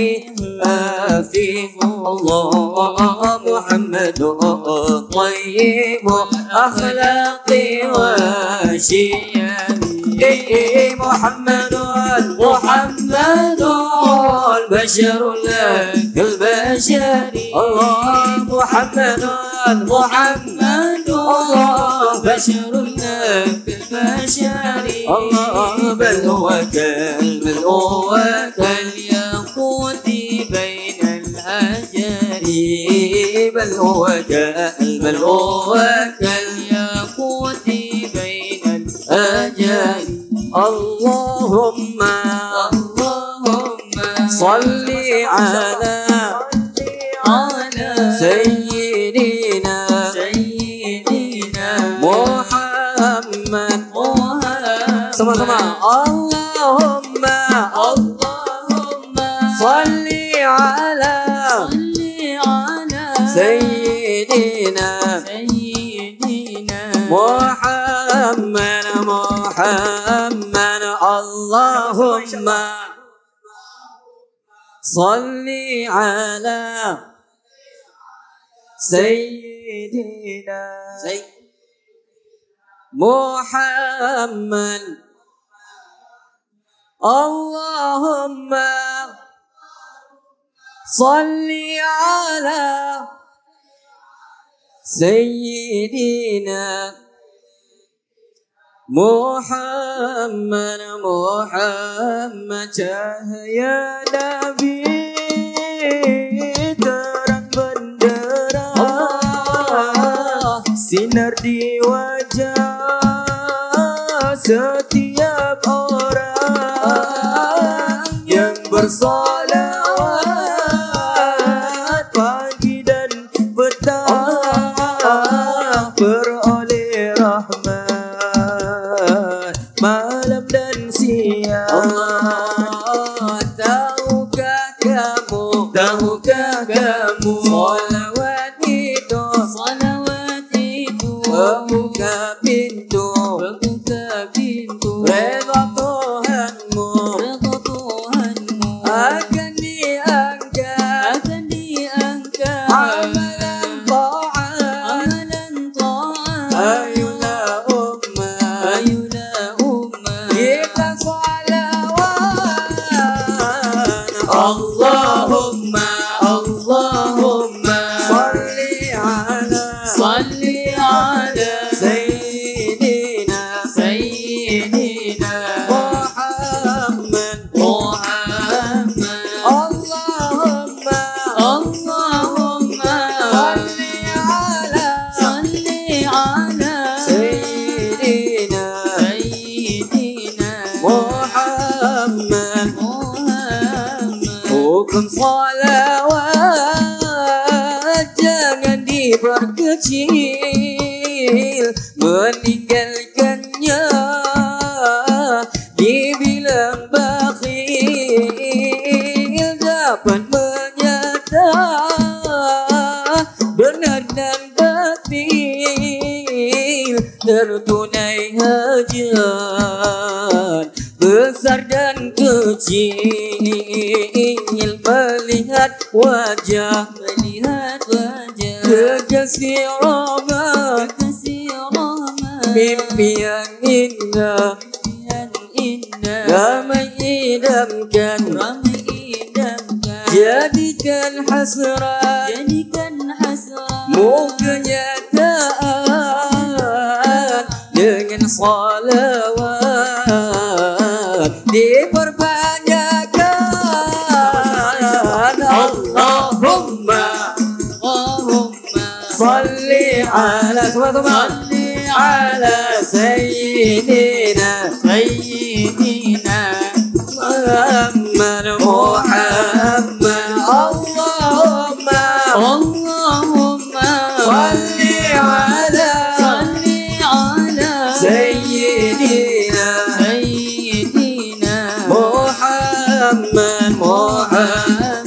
عفيف الله محمد طيب الأخلاق والشيم محمد بشر لك البشر الله محمد بشر لك البشر الله بل هو كالياقوت بين الهجر بل هو كالياقوت بين الهجر اللهم صل على سيدنا محمد sama-sama Allahumma صل على سيدنا محمد اللهم صل على سيدنا محمد اللهم صل على سيدنا محمد cahaya Nabi terang bendera sinar di wajah setiap orang yang bersolawat pagi dan petang beroleh rahmat malam dan siang. Tahukah kamu salawat itu membuka pintu redha Tuhanmu akan diangkat amalan ta'at ayolah ummah kita salawat Allahumma Hukum salawat jangan diperkecil, meninggalkannya dibilang bakhil. Dapat menyata benar dan batil, tertunai hajat besar dan kecil. Melihat wajah kekasih rahmat, mimpi yang indah, ramai idamkan, jadikan hasrat, mu kenyataan. Dengan salawat diperbanyakkan. Allahumma salli ala sayyidina Muhammad Allahumma salli ala sayyidina Muhammad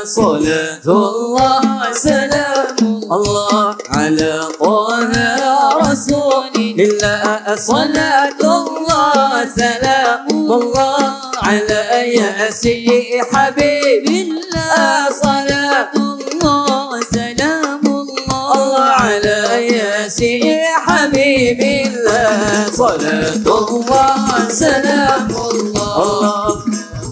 salatullah salamullah ala taha rasulillah. Salatullah salamullah ala yasin habibillah. Salatullah salamullah ala yasin habibillah. Salatullah salamullah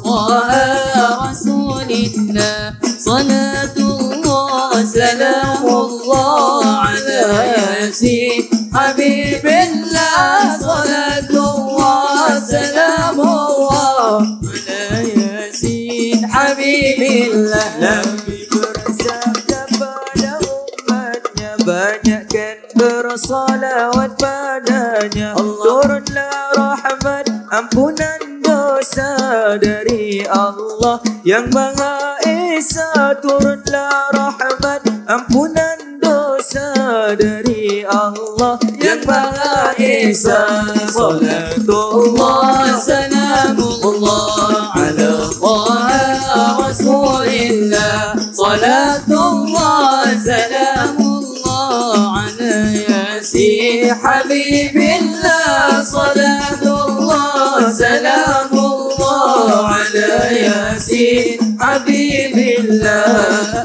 ala rasulillah. Salatullah salamullah ala yasin habibillah. Salatullah salamullah ala yasin habibillah. Nabi bersabda pada umatnya, banyakkan bersalawat padanya. Turunlah rahmat ampunan dosa dari Allah yang Maha Esa. Turunlah rahmat ampunan dosa dari Allah yang Maha Esa. Salatullah salamullah ala taha rasulillah. Salatullah salamullah ala yasin habibillah. Salatullah salamullah ala yasin habibillah.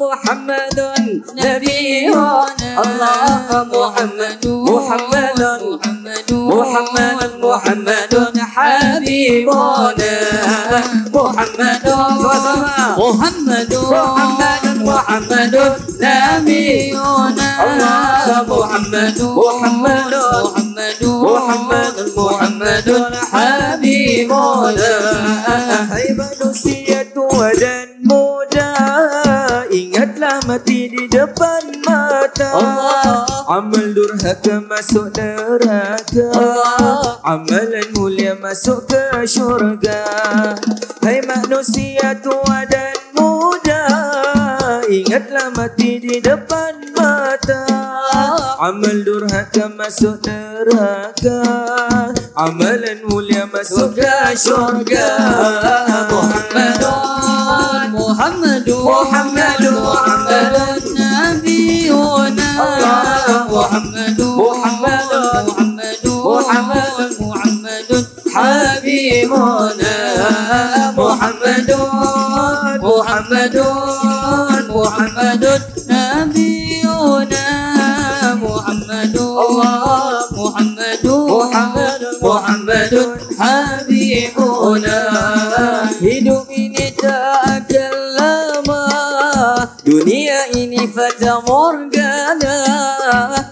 Muhammadun nabiyuna Allah. Muhammadun habibuna. Muhammadun nabiyuna Allah. Muhammadun habibuna. Hai manusia tua dan muda, ingatlah mati di depan mata. Amal durhaka masuk neraka, amalan mulia masuk ke syurga. Hai manusia tua dan muda, ingatlah mati di depan mata. Amal durhaka masuk neraka, amalan mulia masuk ke syurga. Muhammadun nabiyuna Muhammadun habibuna. Muhammadun nabiyuna Muhammadun habibuna. Hidup ini tak akan lama, dunia ini fata morgana.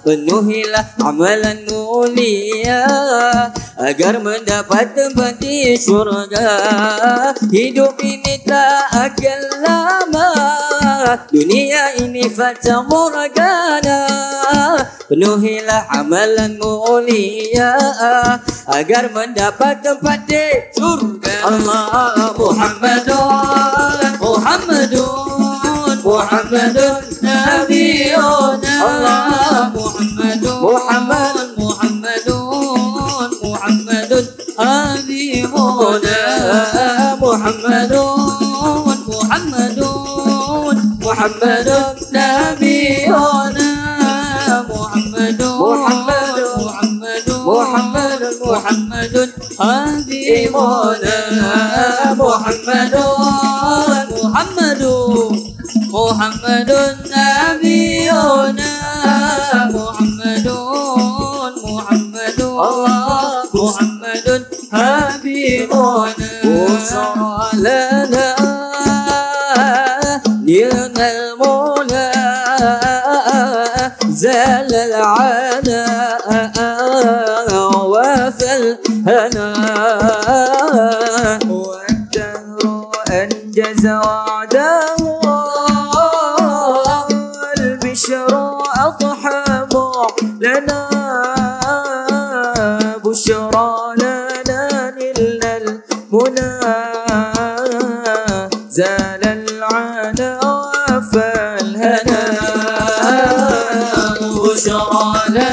Penuhilah amalan mulia agar mendapat tempat di surga. Hidup ini tak akan lama, dunia ini fata morgana. Penuhilah amalan mulia agar mendapat tempat di surga. Allah Muhammadun Muhammadun Muhammadun Nabiuna. Allah Muhammadun Muhammadun Muhammadun Muhammadun Habibuna. Muhammadun Muhammadun Muhammadun Nabiuna. Muhammadun Muhammadun Muhammadun Muhammadun Habibuna. Muhammadun Muhammadun Muhammadun Nabiuna. Muhammadun Muhammadun Muhammadun Habibuna. Busra lana nilna al-mula زال العنا وفى الهنا. والدهر أنجز وعده والبشر أضحى لنا. بشرى لنا نلنا المنى زال العنا وفى الهنا. بشرى لنا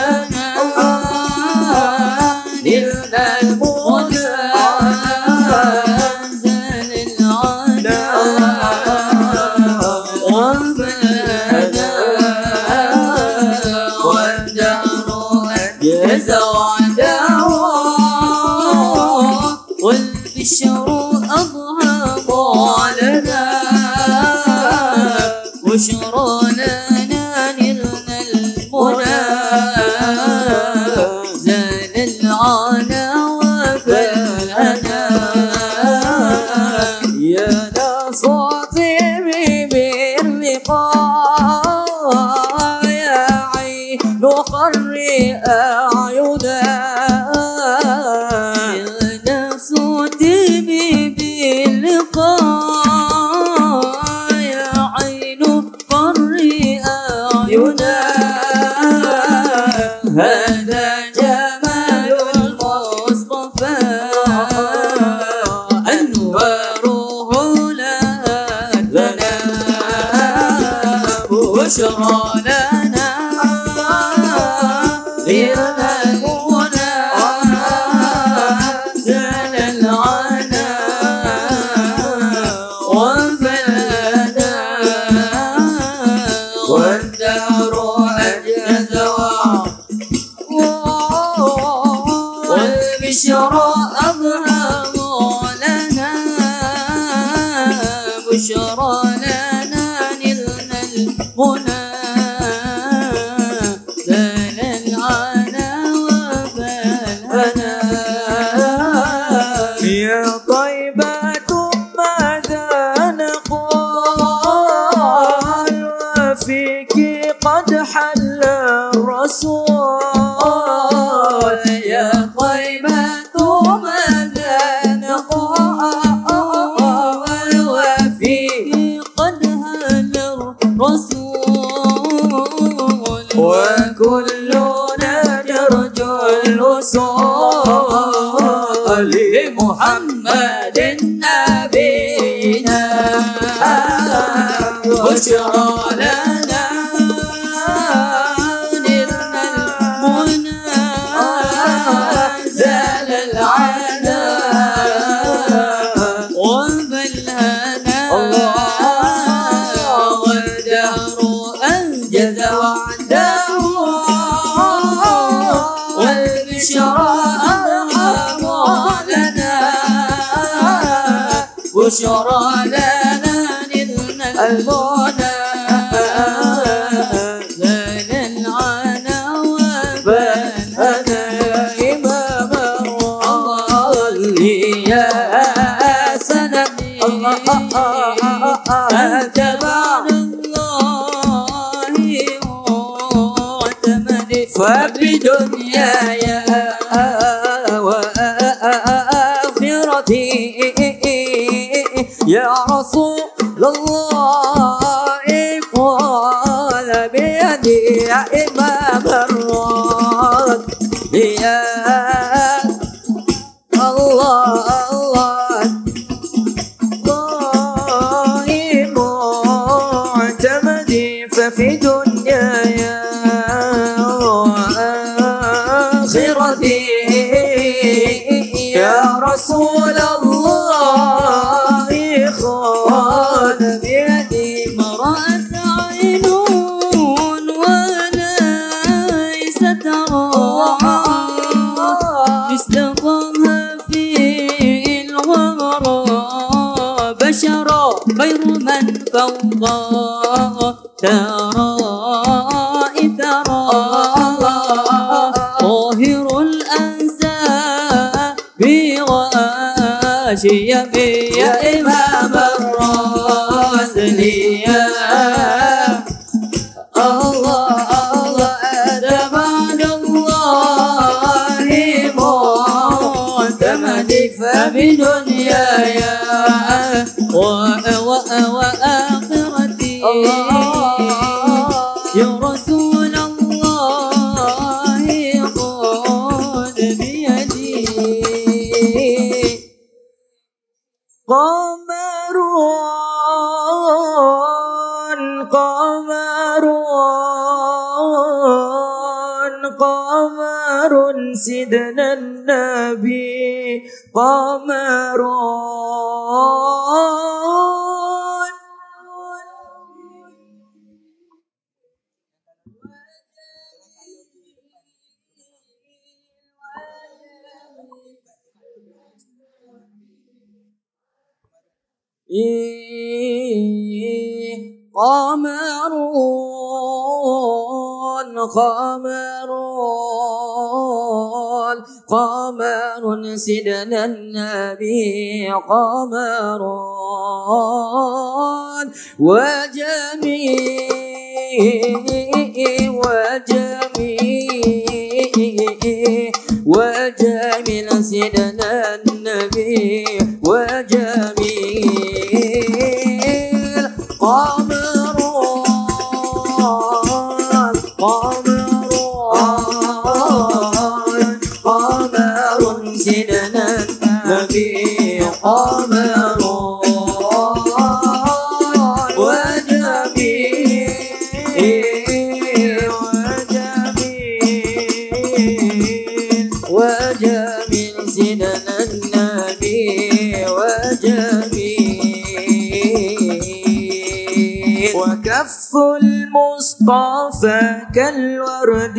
نلنا المنى زال العنا وفى الهنا. والدهر أنجز وعده والبشر أضحى لنا. بشرى لنا نلنا المنى زال العنا وفى الهنا. يا نصاتي باللقاء يا عين قري أعينا. يا نصاتي باللقاء يا عين قري أعينا. هذا جمال المصطفى أنواره لنا. بشرى لنا نلنا المنى زال العنا وفى الهنا. والدهر أنجز والبشر أظهر لنا. بشرى لنا نلنا المنى زال العنا وفى الهنا. يا طيبة ماذا نقول وفيك قد حل الرسول. يا طيبة ماذا نقول وفيك قد حل الرسول. وكلنا نرجو الوصول لمحمد نبينا. بشرى لنا نلنا المنى زال العنا وفى الهنا. والدهر أنجز وعده والبشرى أضحى لنا. بشرى لنا نلنا المنى زال العنا وفى الهنا. إمام الله يا سند أنت بعد الله معتمد. فبدنياي وآخرتي يا رسول الله في دنياي وآخرتي يا رسول الله خذ بيدي مرأت عين وليس ترى مثل طه في الورى بشرا غير من فوق ترى ثرى طاهر الأنساب بغاشية يا إمام الرسل يا الله الله أنت بعد الله معتمدك فبدنياي وآخرتي يا رسول الله خذ بيدي قمر سيدنا النبي قمر قمر سيدنا النبي قمر وجميل سيدنا النبي وجميل قمر سيدنا النبي قمر وجميل سيدنا النبي وجميل وكف المصطفى كالورد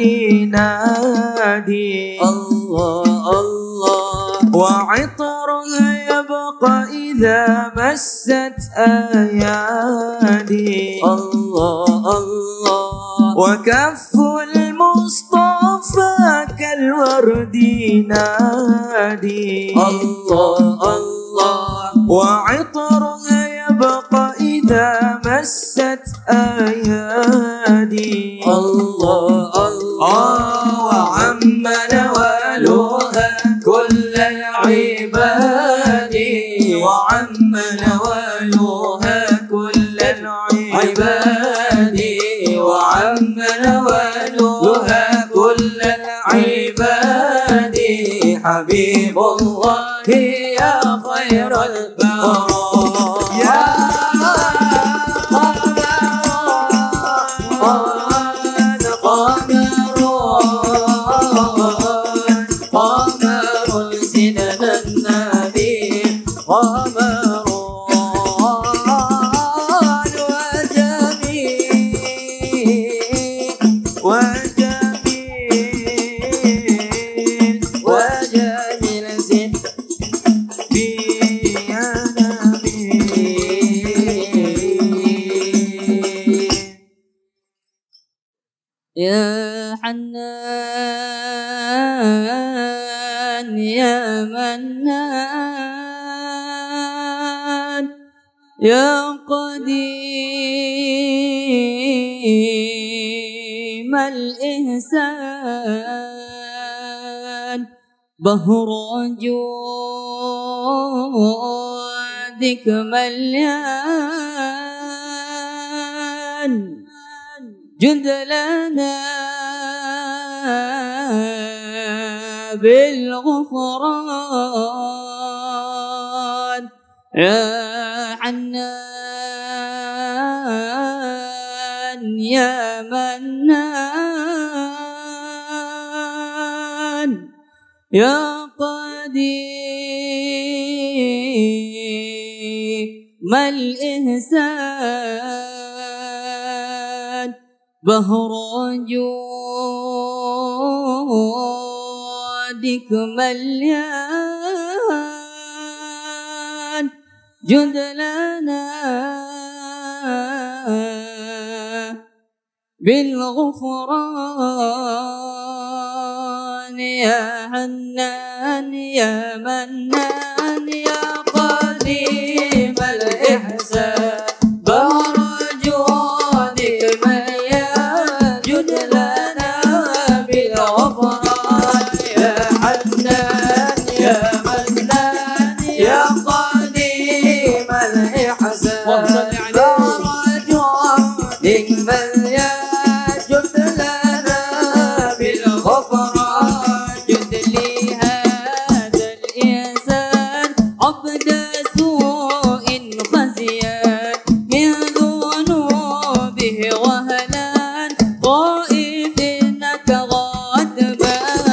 نادي الله الله وعطرها يبقى إذا مست أيادي الله الله وكف المصطفى كالورد نادي الله الله وعطرها يبقى إذا مست أيادي الله الله وعم نوالها كل العباد وعم نوالها كل العباد وعم نوالها كل العباد حبيب الله يا خير البرايا قمر سيدنا النبي قمر وجميل سيدي يا نبي يا حنان يا منان يا قديم الإحسان بهر جودك مليان جد لنا بالغفران يا حنان يا يا منان يا قديم الإحسان بهر جودك مليان جد لنا بالغفران يا حنان يا منان يا قديم الإحسان بهر جودك مليان جد لنا بالغفران يا حنان يا منان يا قديم الإحسان بهر جودك مليان جد لنا بالغفران جد لي هذا الإحسان عبد سوء خزيان من ذنوبه وهلان خائف إنك غضبان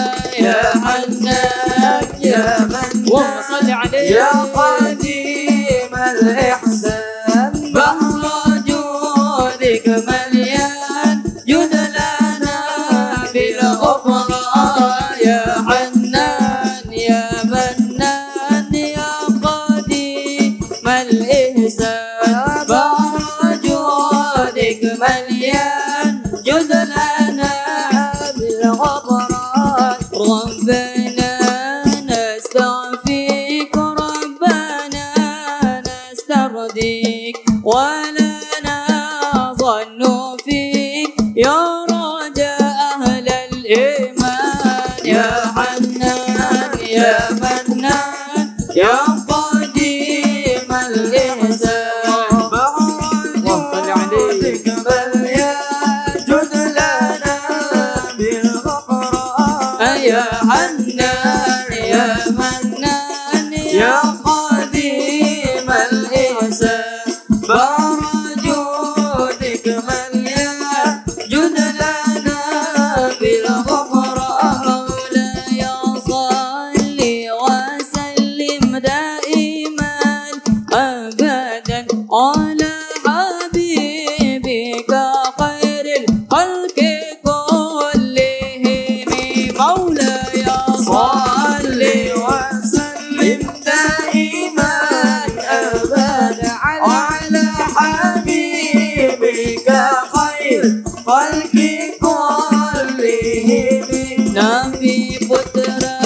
يا حنان يا منان صل عليه يا قديم الإحسان بهر جودك مليان جد لنا بالغفران يا حنان يا منان يا قديم الإحسان بهر جودك مليان جد لنا بالغفران ربنا نستغفرك ربنا نسترضيك ولا نظن فيك يا رجاء أهل الإيمان يا حنان يا منان يا قديم الإحسان بهر جودك مليان جد لنا بالغفران يا حنان يا منان يا قديم الإحسان بهر جودك مليان جد لنا بالغفران مولاي صل وسلم دائما أبدا على حبيبك خير الخلق كلهم مولاي صل وسلم دائما أبدا على حبيبك خير خلق كلهم نبي بطرة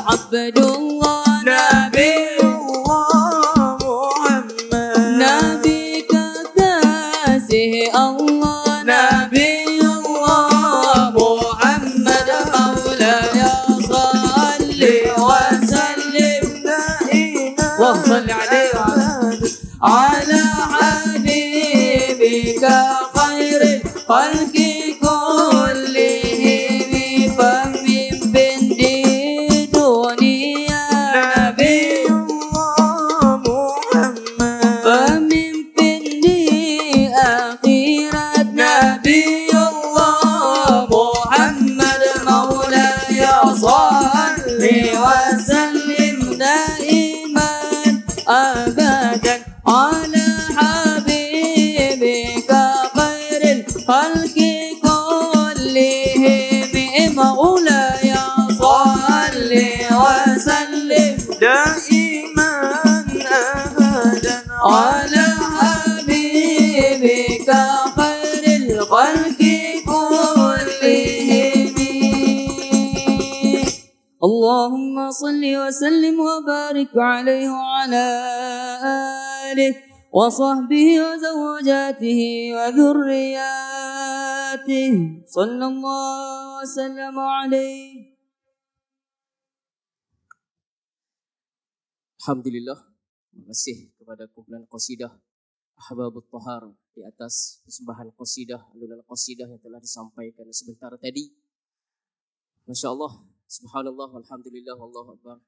عبد الله نبي الله محمد نبي كاسه الله نبي الله محمد مولاي صل وسلم دائما وصل عليه على حبيبك خير الخلق كلهم فمن دي دنيا نبي الله محمد فمن دي آخرة نبي الله محمد مولاي صل وسلم دائما أبدا على حبيبك خير الخلق كلهم مولاي صل وسلم دائما أبدا على حبيبك خير الخلق كلهم اللهم صل وسلم وبارك عليه وعلى آله وصحبه وزوجاته وذرياته صلى الله وسلم عليه. Alhamdulillah, terima kasih kepada kumpulan qasidah Ahbabut Tahar di atas persembahan qasidah, alunan qasidah yang telah disampaikan sebentar tadi. Masya-Allah, subhanallah, alhamdulillah, wallahu akbar.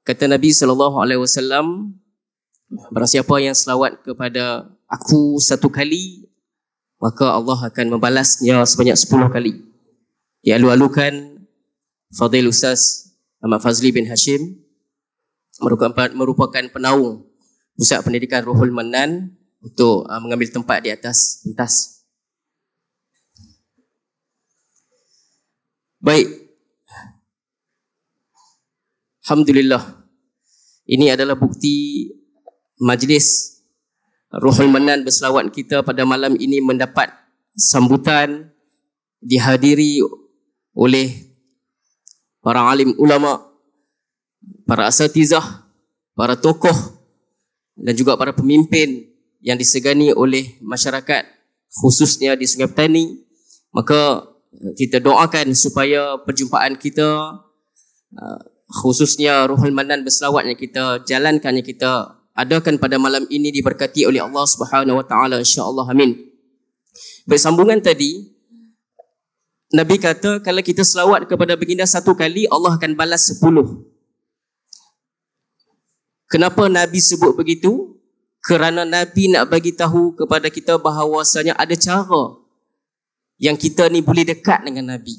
Kata Nabi SAW, barang siapa yang selawat kepada aku satu kali, maka Allah akan membalasnya sebanyak 10 kali. Dialu-alukan Fadil Ustaz Ahmad Fazli bin Hashim merupakan penaung Pusat Pendidikan Ruhul Mannan untuk mengambil tempat di atas pentas. Baik. Alhamdulillah. Ini adalah bukti majlis Ruhul Mannan berselawat kita pada malam ini mendapat sambutan, dihadiri oleh para alim ulama, para asatizah, para tokoh dan juga para pemimpin yang disegani oleh masyarakat khususnya di Sungai Petani. Maka kita doakan supaya perjumpaan kita, khususnya Ruhul Mannan berselawat yang kita jalankan, yang kita adakan pada malam ini, diberkati oleh Allah Subhanahu Wa Taala, insya-Allah, amin. Baik, sambungan tadi Nabi kata kalau kita selawat kepada baginda 1 kali, Allah akan balas 10. Kenapa Nabi sebut begitu? Kerana Nabi nak bagi tahu kepada kita bahawasanya ada cara yang kita ni boleh dekat dengan Nabi.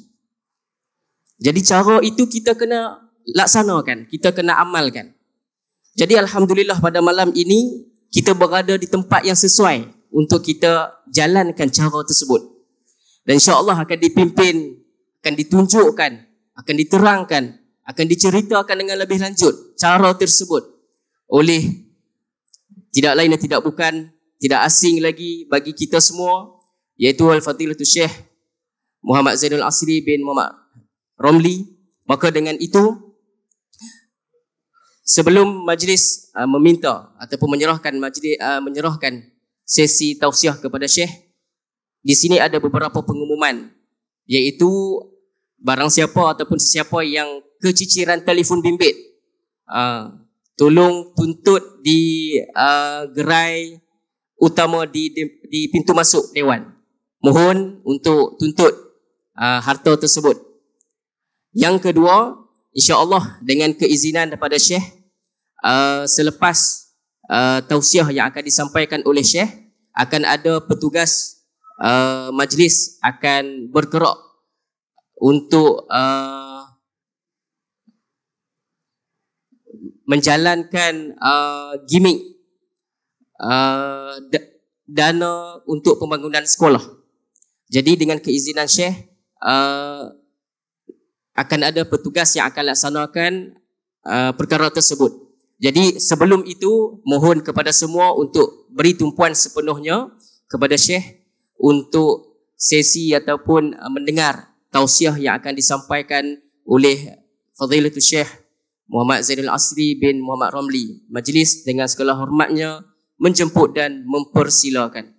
Jadi cara itu kita kena laksanakan, kita kena amalkan. Jadi alhamdulillah pada malam ini kita berada di tempat yang sesuai untuk kita jalankan cara tersebut. Dan insya-Allah akan dipimpin, akan ditunjukkan, akan diterangkan, akan diceritakan dengan lebih lanjut cara tersebut oleh tidak lain dan tidak bukan, tidak asing lagi bagi kita semua, iaitu Al-Fadilatul Syekh Muhammad Zainul Asri bin Muhammad Romli. Maka dengan itu, sebelum majlis meminta ataupun menyerahkan sesi tausiah kepada Syekh, di sini ada beberapa pengumuman, iaitu barang siapa ataupun sesiapa yang keciciran telefon bimbit, tolong tuntut di gerai utama di pintu masuk Dewan. Mohon untuk tuntut harta tersebut. Yang kedua, insya-Allah dengan keizinan daripada Syekh, selepas tausiah yang akan disampaikan oleh Syekh, akan ada petugas majlis akan bergerak untuk menjalankan gimmick dana untuk pembangunan sekolah. Jadi dengan keizinan Syekh, akan ada petugas yang akan laksanakan perkara tersebut. Jadi sebelum itu, mohon kepada semua untuk beri tumpuan sepenuhnya kepada Syekh untuk sesi ataupun mendengar tausiah yang akan disampaikan oleh Fadilatul Syekh Muhammad Zainul Asri bin Muhammad Romli. Majlis dengan segala hormatnya menjemput dan mempersilakan.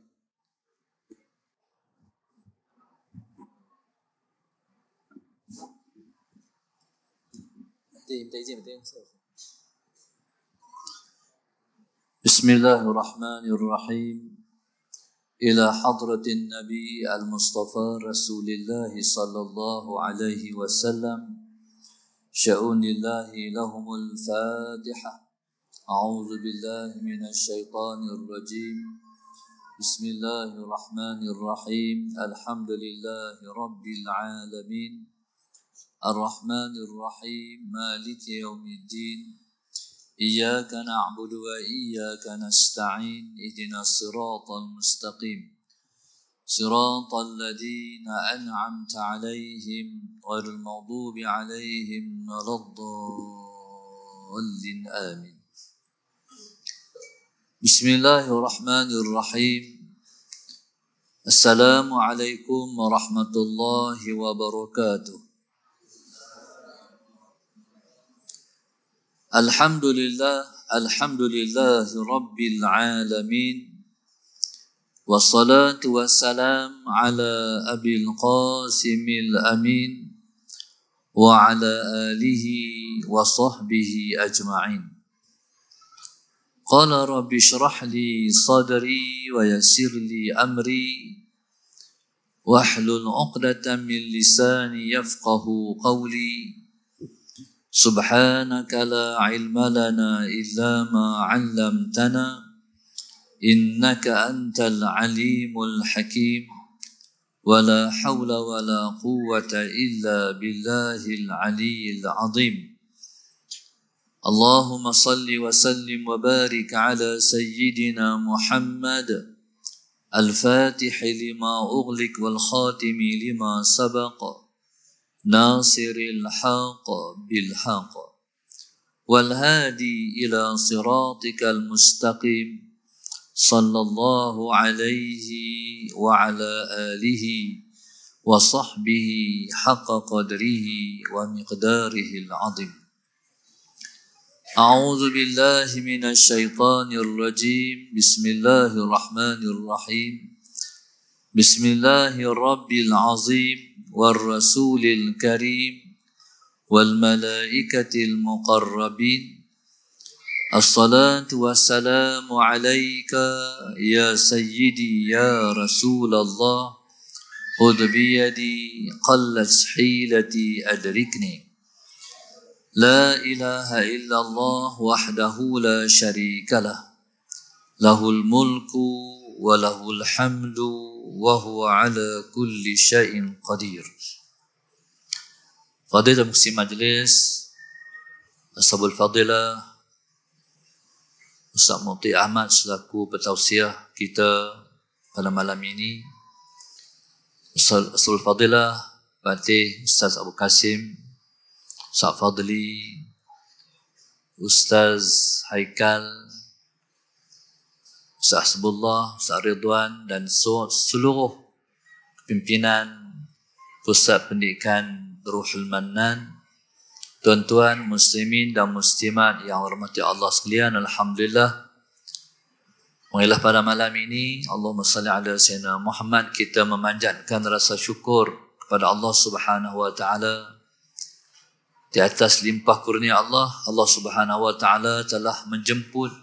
Bismillahirrahmanirrahim. إلى حضرة النبي المصطفى رسول الله صلى الله عليه وسلم شؤون الله لهم الفاتحة. أعوذ بالله من الشيطان الرجيم. بسم الله الرحمن الرحيم. الحمد لله رب العالمين الرحمن الرحيم مالك يوم الدين إياك نعبد وإياك نستعين اهدنا الصراط المستقيم صراط الذين أنعمت عليهم غير المغضوب عليهم ولا الضالين آمين. بسم الله الرحمن الرحيم. السلام عليكم ورحمة الله وبركاته. Alhamdulillah Rabbil Alamin. Wassalatu wassalam ala Abil Qasimil Amin wa ala alihi wa sahbihi ajma'in. Qala rabbi shrah li sadri wa yassir li amri wahlul 'uqdatam min lisani yafqahu qawli. سبحانك لا علم لنا إلا ما علمتنا إنك أنت العليم الحكيم. ولا حول ولا قوة إلا بالله العلي العظيم. اللهم صل وسلم وبارك على سيدنا محمد الفاتح لما أغلق والخاتم لما سبق ناصر الحق بالحق والهادي إلى صراطك المستقيم صلى الله عليه وعلى آله وصحبه حق قدره ومقداره العظيم. أعوذ بالله من الشيطان الرجيم. بسم الله الرحمن الرحيم. بسم الله الرب العظيم والرسول الكريم والملائكة المقربين. الصلاة والسلام عليك يا سيدي يا رسول الله. خذ بيدي قلت حيلتي أدركني. لا إله إلا الله وحده لا شريك له. له الملك وله الحمد وهو على كل شيء قدير. Fadilah Muhsin Majlis, Ashabul Fadilah, Ustaz Muti Ahmad selaku petausiah kita pada malam ini, Ashabul Fadilah, Fatih Ustaz Abu Kasim, Ustaz Fadli, Ustaz Haikal, Ustaz Hasbullah, Ustaz Ridwan dan seluruh pimpinan Pusat Pendidikan Ruhul Mannan, tuan-tuan muslimin dan muslimat yang hormati Allah sekalian, alhamdulillah. Marilah pada malam ini, Allahumma salli ala sayyidina Muhammad, kita memanjatkan rasa syukur kepada Allah Subhanahu wa taala di atas limpah kurnia Allah. Allah Subhanahu wa taala telah menjemput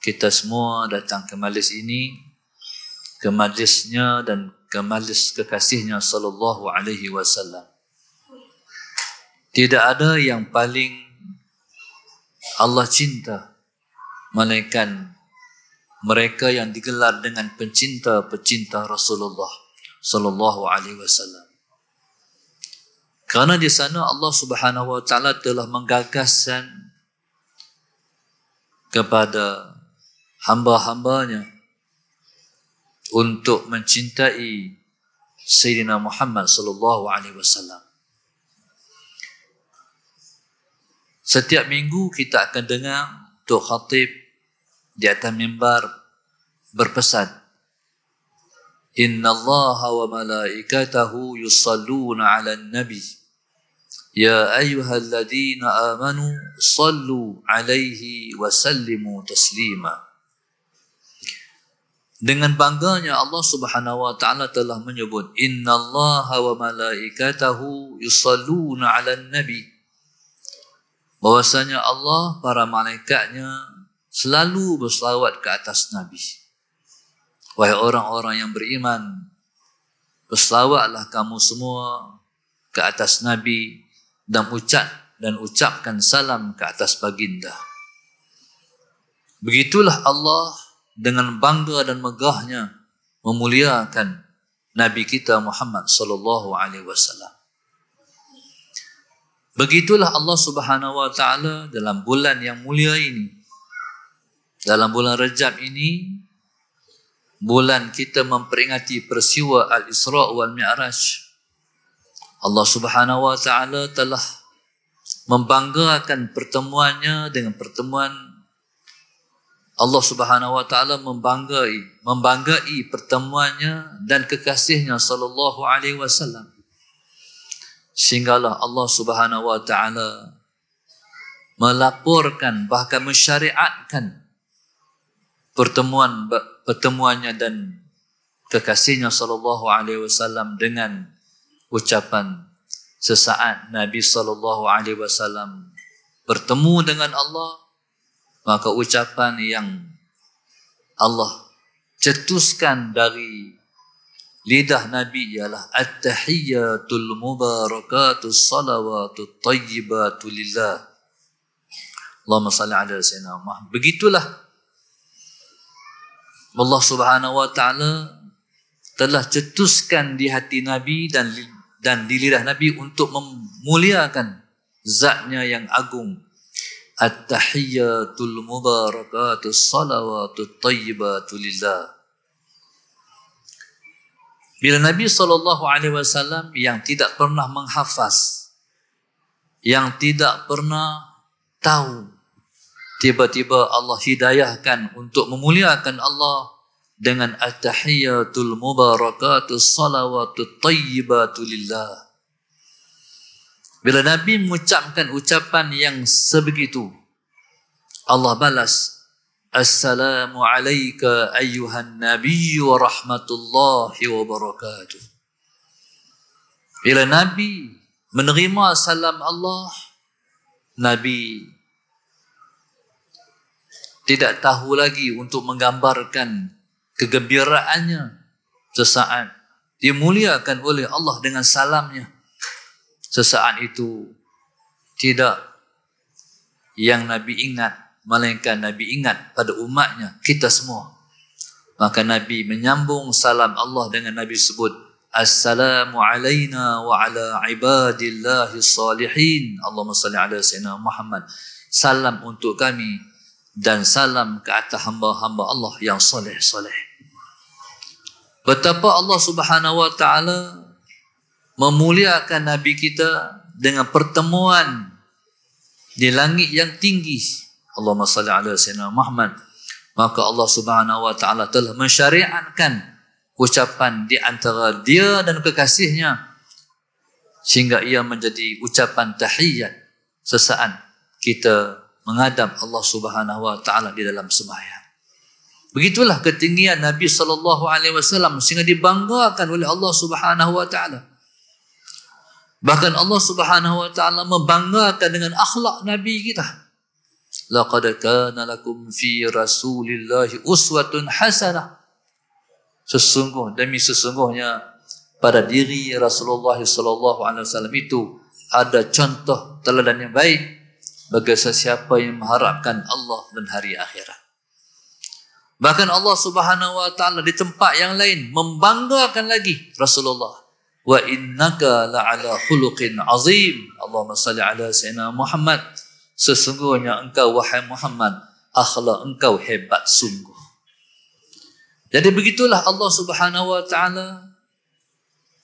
kita semua datang ke majlis ini, ke majlisnya dan ke majlis kekasihnya sallallahu alaihi wasallam. Tidak ada yang paling Allah cinta melainkan mereka yang digelar dengan pencinta-pencinta Rasulullah sallallahu alaihi wasallam. Karena di sana Allah Subhanahu wa taala telah menggagaskan kepada hamba-hambanya untuk mencintai Sayyidina Muhammad sallallahu alaihi wasallam. Setiap minggu kita akan dengar Tok Khatib di atas mimbar berpesan, Inna Allah wa malaikatahu yusalluna ala nabi ya ayyuhalladzina amanu sallu alaihi wa sallimu taslima. Dengan bangganya Allah Subhanahu wa taala telah menyebut Inna Allah wa malaikatahu yusalluna ala nabi, bahwasanya Allah, para malaikatnya selalu berselawat ke atas Nabi. Wahai orang-orang yang beriman, berselawatlah kamu semua ke atas Nabi dan ucapkan salam ke atas baginda. Begitulah Allah dengan bangga dan megahnya memuliakan Nabi kita Muhammad sallallahu alaihi wasallam. Begitulah Allah Subhanahu wa taala dalam bulan yang mulia ini, dalam bulan Rajab ini, bulan kita memperingati peristiwa Al-Isra wal Mi'raj. Allah Subhanahu wa taala telah membanggakan pertemuannya dengan pertemuan Allah Subhanahu wa taala membanggai pertemuannya dan kekasihnya sallallahu alaihi wasallam. Sehinggalah Allah Subhanahu wa taala melaporkan, bahkan mensyariatkan pertemuannya dan kekasihnya sallallahu alaihi wasallam dengan ucapan sesaat Nabi sallallahu alaihi wasallam bertemu dengan Allah, maka ucapan yang Allah cetuskan dari lidah Nabi ialah at-tahiyyatul mubarakatus salawatut tayyibatu lillah. Allahumma salli ala sayyidina Muhammad. Begitulah Allah Subhanahu wa taala telah cetuskan di hati Nabi dan di lidah Nabi untuk memuliakan zatnya yang agung. At-tahiyyatul mubarakatus salawatut tayyibatu lillah. Bila Nabi SAW yang tidak pernah menghafaz, yang tidak pernah tahu, tiba-tiba Allah hidayahkan untuk memuliakan Allah dengan at-tahiyyatul mubarakatus salawatut tayyibatu lillah. Bila Nabi mengucapkan ucapan yang sebegitu, Allah balas, Assalamu alayka ayyuhan nabiy wa rahmatullahi wa barakatuh. Bila Nabi menerima salam Allah, Nabi tidak tahu lagi untuk menggambarkan kegembiraannya sesaat dimuliakan oleh Allah dengan salamnya. Sesaat itu tidak yang Nabi ingat, melainkan Nabi ingat pada umatnya, kita semua. Maka Nabi menyambung salam Allah dengan Nabi sebut, Assalamu alayna wa ala ibadillahi salihin. Allahumma salli ala sayyidina Muhammad. Salam untuk kami dan salam ke atas hamba-hamba Allah yang soleh-soleh. Betapa Allah Subhanahu wa taala memuliakan Nabi kita dengan pertemuan di langit yang tinggi. Allahumma salli ala sayyidina Muhammad. Maka Allah Subhanahu wa taala telah mensyariatkan ucapan di antara dia dan kekasihnya sehingga ia menjadi ucapan tahiyyat sesaat kita menghadap Allah Subhanahu wa taala di dalam sembahyang. Begitulah ketinggian Nabi sallallahu alaihi wasallam sehingga dibanggakan oleh Allah Subhanahu wa taala. Bahkan Allah Subhanahu wa taala membanggakan dengan akhlak Nabi kita. Laqad kana lakum fi Rasulillahi uswatun hasanah. Sesungguhnya pada diri Rasulullah sallallahu alaihi wasallam itu ada contoh teladan yang baik bagi sesiapa yang mengharapkan Allah dan hari akhirat. Bahkan Allah Subhanahu wa taala di tempat yang lain membanggakan lagi Rasulullah. Wa innaka la'ala khuluqin azim. Allahumma salli ala sayyidina Muhammad. Sesungguhnya engkau wahai Muhammad, akhlak engkau hebat sungguh. Jadi begitulah Allah Subhanahu wa taala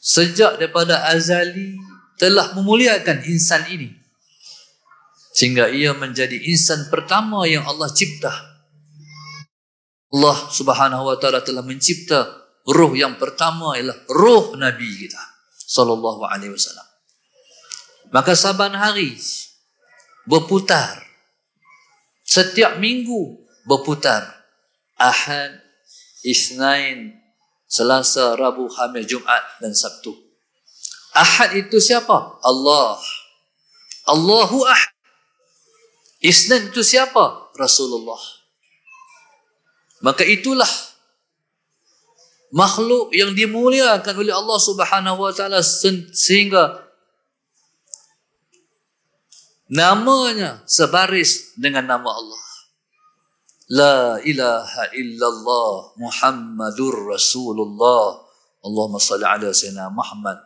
sejak daripada azali telah memuliakan insan ini sehingga ia menjadi insan pertama yang Allah cipta. Allah Subhanahu wa taala telah mencipta ruh yang pertama ialah ruh Nabi kita sallallahu alaihi wasallam. Maka saban hari berputar, setiap minggu berputar, Ahad, Isnin, Selasa, Rabu, Khamis, Jumaat dan Sabtu. Ahad itu siapa? Allah. Allahu Ahad. Isnin itu siapa? Rasulullah. Maka itulah makhluk yang dimuliakan oleh Allah Subhanahu wa taala sehingga namanya sebaris dengan nama Allah. La ilaha illallah Muhammadur Rasulullah. Allahumma salli ala sayyidina Muhammad.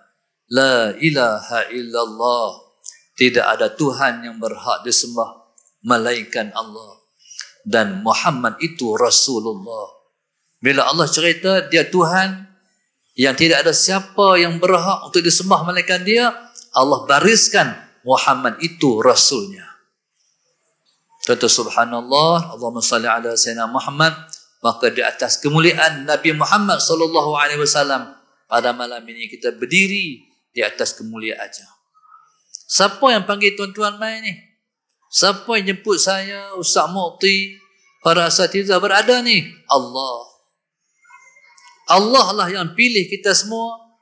La ilaha illallah. Tidak ada Tuhan yang berhak disembah melainkan Allah. Dan Muhammad itu Rasulullah. Bila Allah cerita dia Tuhan yang tidak ada siapa yang berhak untuk disembah melainkan dia, Allah bariskan Muhammad itu Rasulnya. Kata subhanallah, Allahumma salli ala sayyidina Muhammad. Maka di atas kemuliaan Nabi Muhammad sallallahu alaihi wasallam pada malam ini kita berdiri di atas kemuliaannya. Siapa yang panggil tuan-tuan mai ni? Siapa yang jemput saya, Ustaz Mukti, para asatizah berada ni? Allah. Allah lah yang pilih kita semua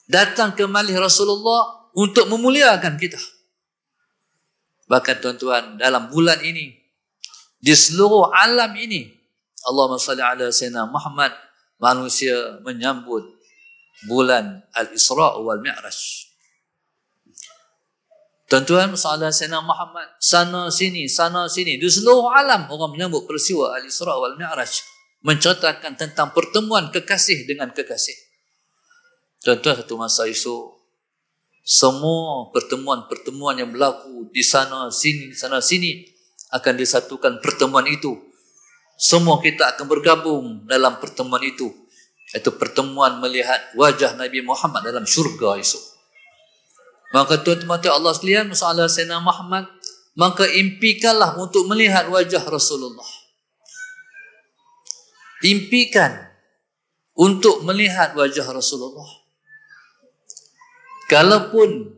datang ke majlis Rasulullah untuk memuliakan kita. Bahkan tuan-tuan, dalam bulan ini, di seluruh alam ini, Allahumma salli ala sayyidina Muhammad, manusia menyambut bulan Al-Isra' wal Mi'raj. Tuan-tuan, sallallahu sayyidina Muhammad, sana sini, di seluruh alam orang menyambut peristiwa Al-Isra' wal Mi'raj, menceritakan tentang pertemuan kekasih dengan kekasih. Tuan-tuan, satu masa esok, semua pertemuan-pertemuan yang berlaku di sana sini akan disatukan pertemuan itu. Semua kita akan bergabung dalam pertemuan itu, iaitu pertemuan melihat wajah Nabi Muhammad dalam syurga esok. Maka tuan-tuan Allah sekalian, masalah Sayyidina Muhammad, maka impikanlah untuk melihat wajah Rasulullah. Impikan untuk melihat wajah Rasulullah. Kalaupun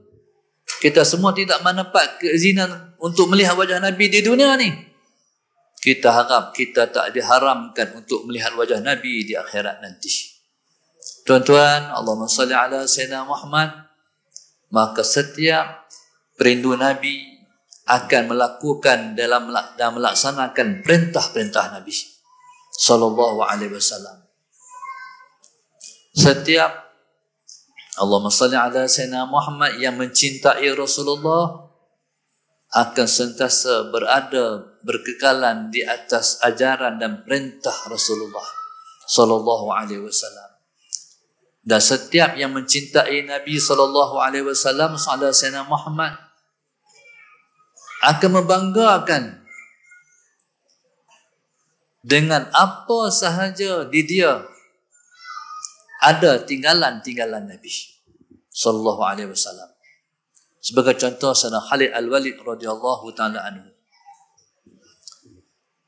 kita semua tidak mendapat keizinan untuk melihat wajah Nabi di dunia ni, kita harap kita tak diharamkan untuk melihat wajah Nabi di akhirat nanti. Tuan-tuan, Allahumma salli ala Sayyidina Muhammad. Maka setiap perindu Nabi akan melakukan dan melaksanakan perintah-perintah Nabi sallallahu alaihi wasallam. Setiap Allahumma salli ala Sayyidina Muhammad yang mencintai Rasulullah akan sentiasa berkekalan di atas ajaran dan perintah Rasulullah sallallahu alaihi wasallam. Dan setiap yang mencintai Nabi sallallahu alaihi wasallam, sallallahu Sayyidina Muhammad, akan membanggakan dengan apa sahaja di dia ada tinggalan-tinggalan Nabi sallallahu alaihi wasallam. Sebagai contoh, Sayyidina Khalid Al-Walid radhiyallahu taala anhu.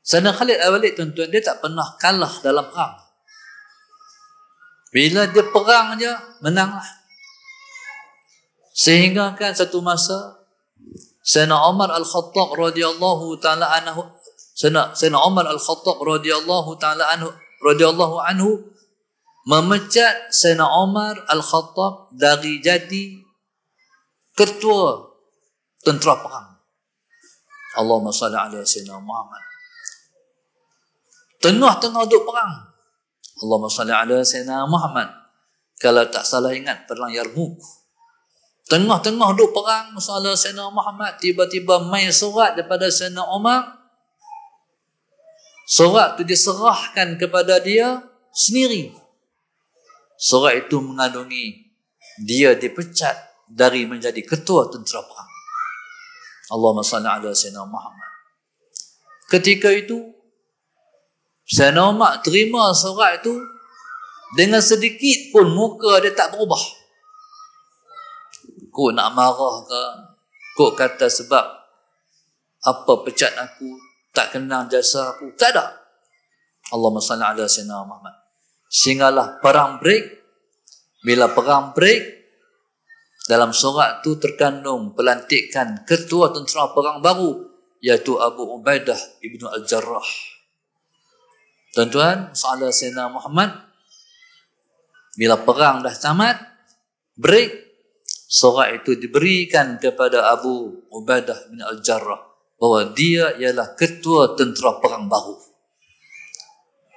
Sayyidina Khalid Al-Walid, tuan-tuan, dia tak pernah kalah dalam perang. Bila dia perang je, menanglah. Sehingga kan satu masa Sayyidina Umar Al-Khattab radhiyallahu taala anhu, Sayyidina Umar Al-Khattab radhiyallahu taala anhu memecat Sayyidina Umar Al-Khattab dari jadi ketua tentera perang. Allahumma salli ala Sayyidina Muhammad. Tengah-tengah duk perang, Allahumma salli ala Sayyidina Muhammad. Kalau tak salah ingat, perang Yarmouk. Tengah-tengah duk perang, masalah Sayyidina Muhammad, tiba-tiba main surat daripada Sayyidina Umar. Surat itu diserahkan kepada dia sendiri. Surat itu mengandungi dia dipecat dari menjadi ketua tentera perang. Allahumma salli ala Sayyidina Muhammad. Ketika itu Sayyidina Umar terima surat itu dengan sedikit pun muka dia tak berubah. Kau nak marah ke? Kau kata sebab apa pecat aku, tak kenal jasa aku? Tak ada. Allahumma salli ala Sayyidina Muhammad. Sehinggalah perang break. Bila perang break, dalam surat itu terkandung pelantikan ketua tentera perang baru, iaitu Abu Ubaidah ibnu Al-Jarrah. Tuan-tuan, sahabat Sayyidina Muhammad, bila perang dah tamat, break, surat itu diberikan kepada Abu Ubaidah bin Al-Jarrah bahawa dia ialah ketua tentera perang baru.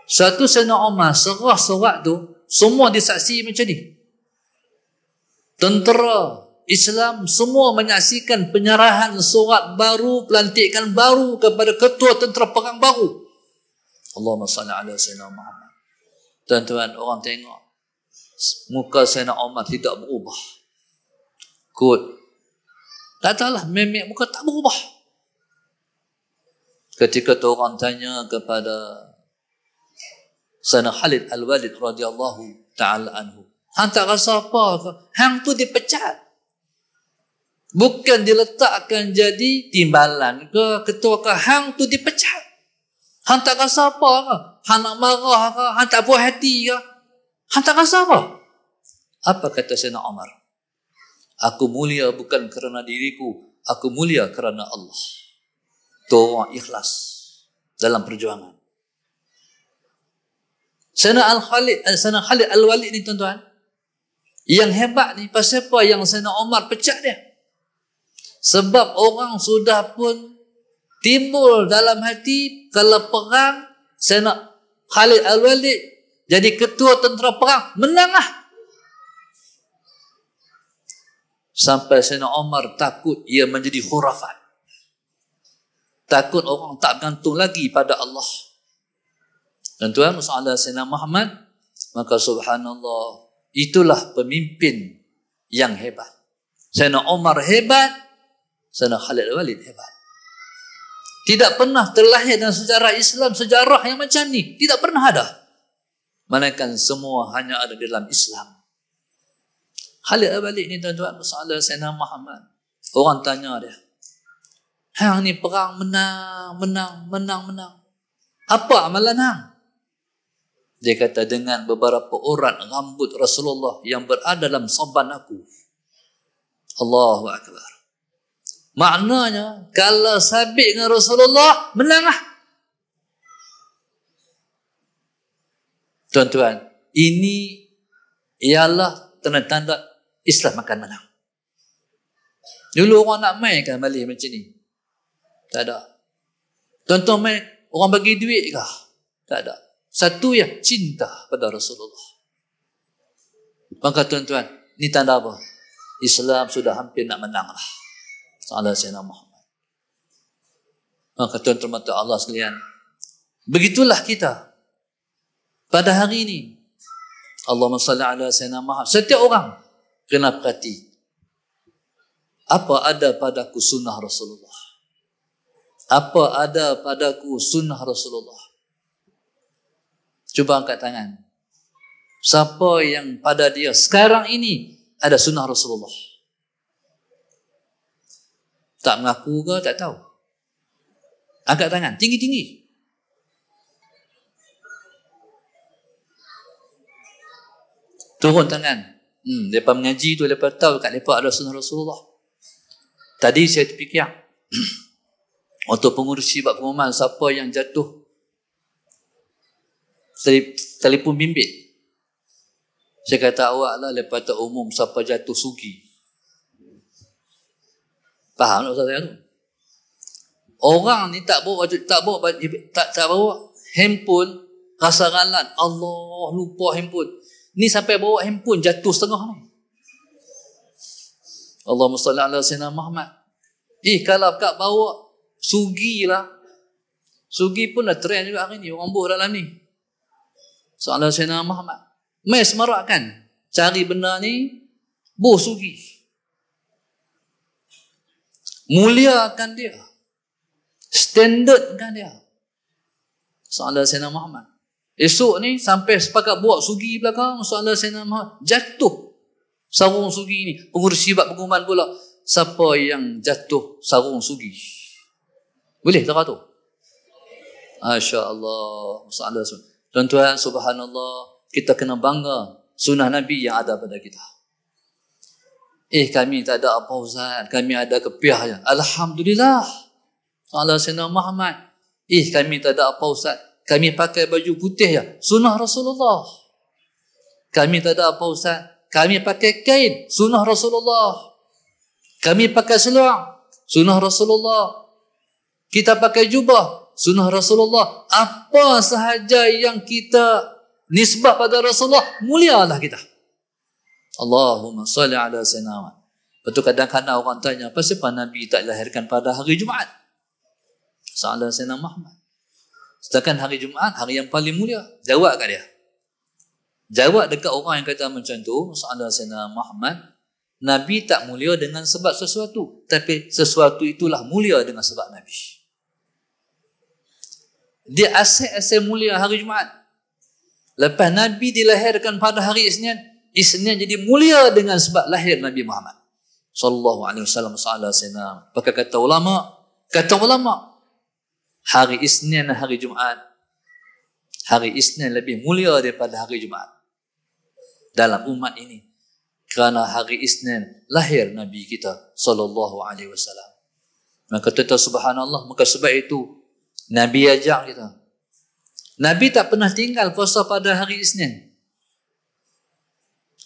Satu Sayyidina Umar serah surat tu, semua disaksi macam ni. Tentera Islam semua menyaksikan penyerahan surat baru, pelantikan baru kepada ketua tentera perang baru. Allahumma salli ala Sayyidina Muhammad. Tuan-tuan, orang tengok muka Sayyidina Umar tidak berubah. Kot. Tak tahulah, memek muka tak berubah. Ketika tu orang tanya kepada Sayyidina Khalid Al-Walid radhiyallahu ta'ala anhu, hang tak rasa apa ke? Hang tu dipecat. Bukan diletakkan jadi timbalan ke, ketua ke, hang tu dipecat. Hang tak rasa apa ke? Hang nak marah ke? Hang tak puas hati ke? Hang tak rasa apa? Apa kata Sayyidina Umar? Aku mulia bukan kerana diriku, aku mulia kerana Allah. Tu orang ikhlas dalam perjuangan. Sayyidina Khalid Al-Walid ni, tuan-tuan, yang hebat ni, pasal apa yang Sayyidina Umar pecat dia? Sebab orang sudah pun timbul dalam hati, kalau perang, Sayyidina Khalid Al-Walid jadi ketua tentera perang, menanglah. Sampai Sayyidina Umar takut ia menjadi khurafat. Takut orang tak gantung lagi pada Allah. Dan tuan, masalah Sayyidina Muhammad, maka subhanallah, itulah pemimpin yang hebat. Sayyidina Umar hebat, Sayyidina Khalid Walid hebat. Tidak pernah terlahir dalam sejarah Islam sejarah yang macam ni. Tidak pernah ada. Melainkan semua hanya ada di dalam Islam. Khalid Walid ni tuan-tuan, masalah Sayyidina Muhammad. Orang tanya dia, hang ni perang menang. Apa amalan hang? Dia kata, dengan beberapa urat rambut Rasulullah yang berada dalam saban aku. Allahu Akbar. Maknanya, kalau sabit dengan Rasulullah, menang lah. Tuan-tuan, ini ialah tanda-tanda Islam akan menang. Dulu orang nak main kan balik macam ni? Tak ada. Tuan-tuan main, orang bagi duit kah? Tak ada. Satu yang cinta pada Rasulullah. Maka tuan-tuan, ni tanda apa? Islam sudah hampir nak menang lah. Salah Sayyidina Muhammad. Maka tuan-tuan mata Allah sekalian, begitulah kita pada hari ini. Allahumma salli ala Sayyidina Muhammad. Setiap orang kena perhati, apa ada padaku sunnah Rasulullah? Apa ada padaku sunnah Rasulullah? Cuba angkat tangan. Siapa yang pada dia sekarang ini ada sunnah Rasulullah? Tak mengaku ke? Tak tahu. Angkat tangan. Tinggi-tinggi. Turun tangan. Mereka mengaji tu, mereka tahu kat mereka ada sunnah Rasulullah. Tadi saya terfikir, untuk pengurusi bab pengumuman, siapa yang jatuh telefon bimbit. Saya kata awak lah, lepas tak umum siapa jatuh sugi. Faham tak Ustaz saya tu? Orang ni tak bawa handphone, rasa galan. Allah, lupa handphone. Ni sampai bawa handphone jatuh setengah ni. Allahumma salli ala Sayyidina Muhammad. Kalau kak bawa sugi lah. Sugi pun dah trend juga hari ni. Orang buh dalam ni. Soalan Sayyidina Muhammad. Mai semarak kan? Cari benda ni, buh sugi. Muliakan dia. Standardkan dia. Soalan Sayyidina Muhammad. Esok ni sampai sepakat buat sugi belakang. Soalan Sayyidina Muhammad. Jatuh sarung sugi ni. Pengurusi bab pengumuman pula. Siapa yang jatuh sarung sugi? Boleh tak tu? Masya Allah. Tuan-tuan, subhanallah. Kita kena bangga sunnah Nabi yang ada pada kita. Kami tak ada apa Ustaz. Kami ada kepiah je. Alhamdulillah. Allah Sayyidina Muhammad. Kami tak ada apa Ustaz. Kami pakai baju putih je. Sunnah Rasulullah. Kami tak ada apa Ustaz. Kami pakai kain. Sunnah Rasulullah. Kami pakai seluar. Sunnah Rasulullah. Kita pakai jubah. Sunnah Rasulullah. Apa sahaja yang kita nisbah pada Rasulullah, mulialah kita. Allahumma salli ala Sayyidina Muhammad. Betul, kadang-kadang orang tanya, kenapa Nabi tak dilahirkan pada hari Jumaat? Salah Sayyidina Muhammad. Sedangkan hari Jumaat, hari yang paling mulia. Jawab kat dia. Jawab dekat orang yang kata macam tu, salah Sayyidina Muhammad, Nabi tak mulia dengan sebab sesuatu. Tapi sesuatu itulah mulia dengan sebab Nabi. Dia asyik-asyik mulia hari Jumaat. Lepas Nabi dilahirkan pada hari Isnin, Isnin jadi mulia dengan sebab lahir Nabi Muhammad sallallahu alaihi wasallam. Maka kata ulama, hari Isnin dan hari Jumaat, hari Isnin lebih mulia daripada hari Jumaat dalam umat ini, kerana hari Isnin lahir Nabi kita sallallahu alaihi wasallam. Maka kata subhanallah, maka sebab itu Nabi ajak kita. Nabi tak pernah tinggal puasa pada hari Isnin.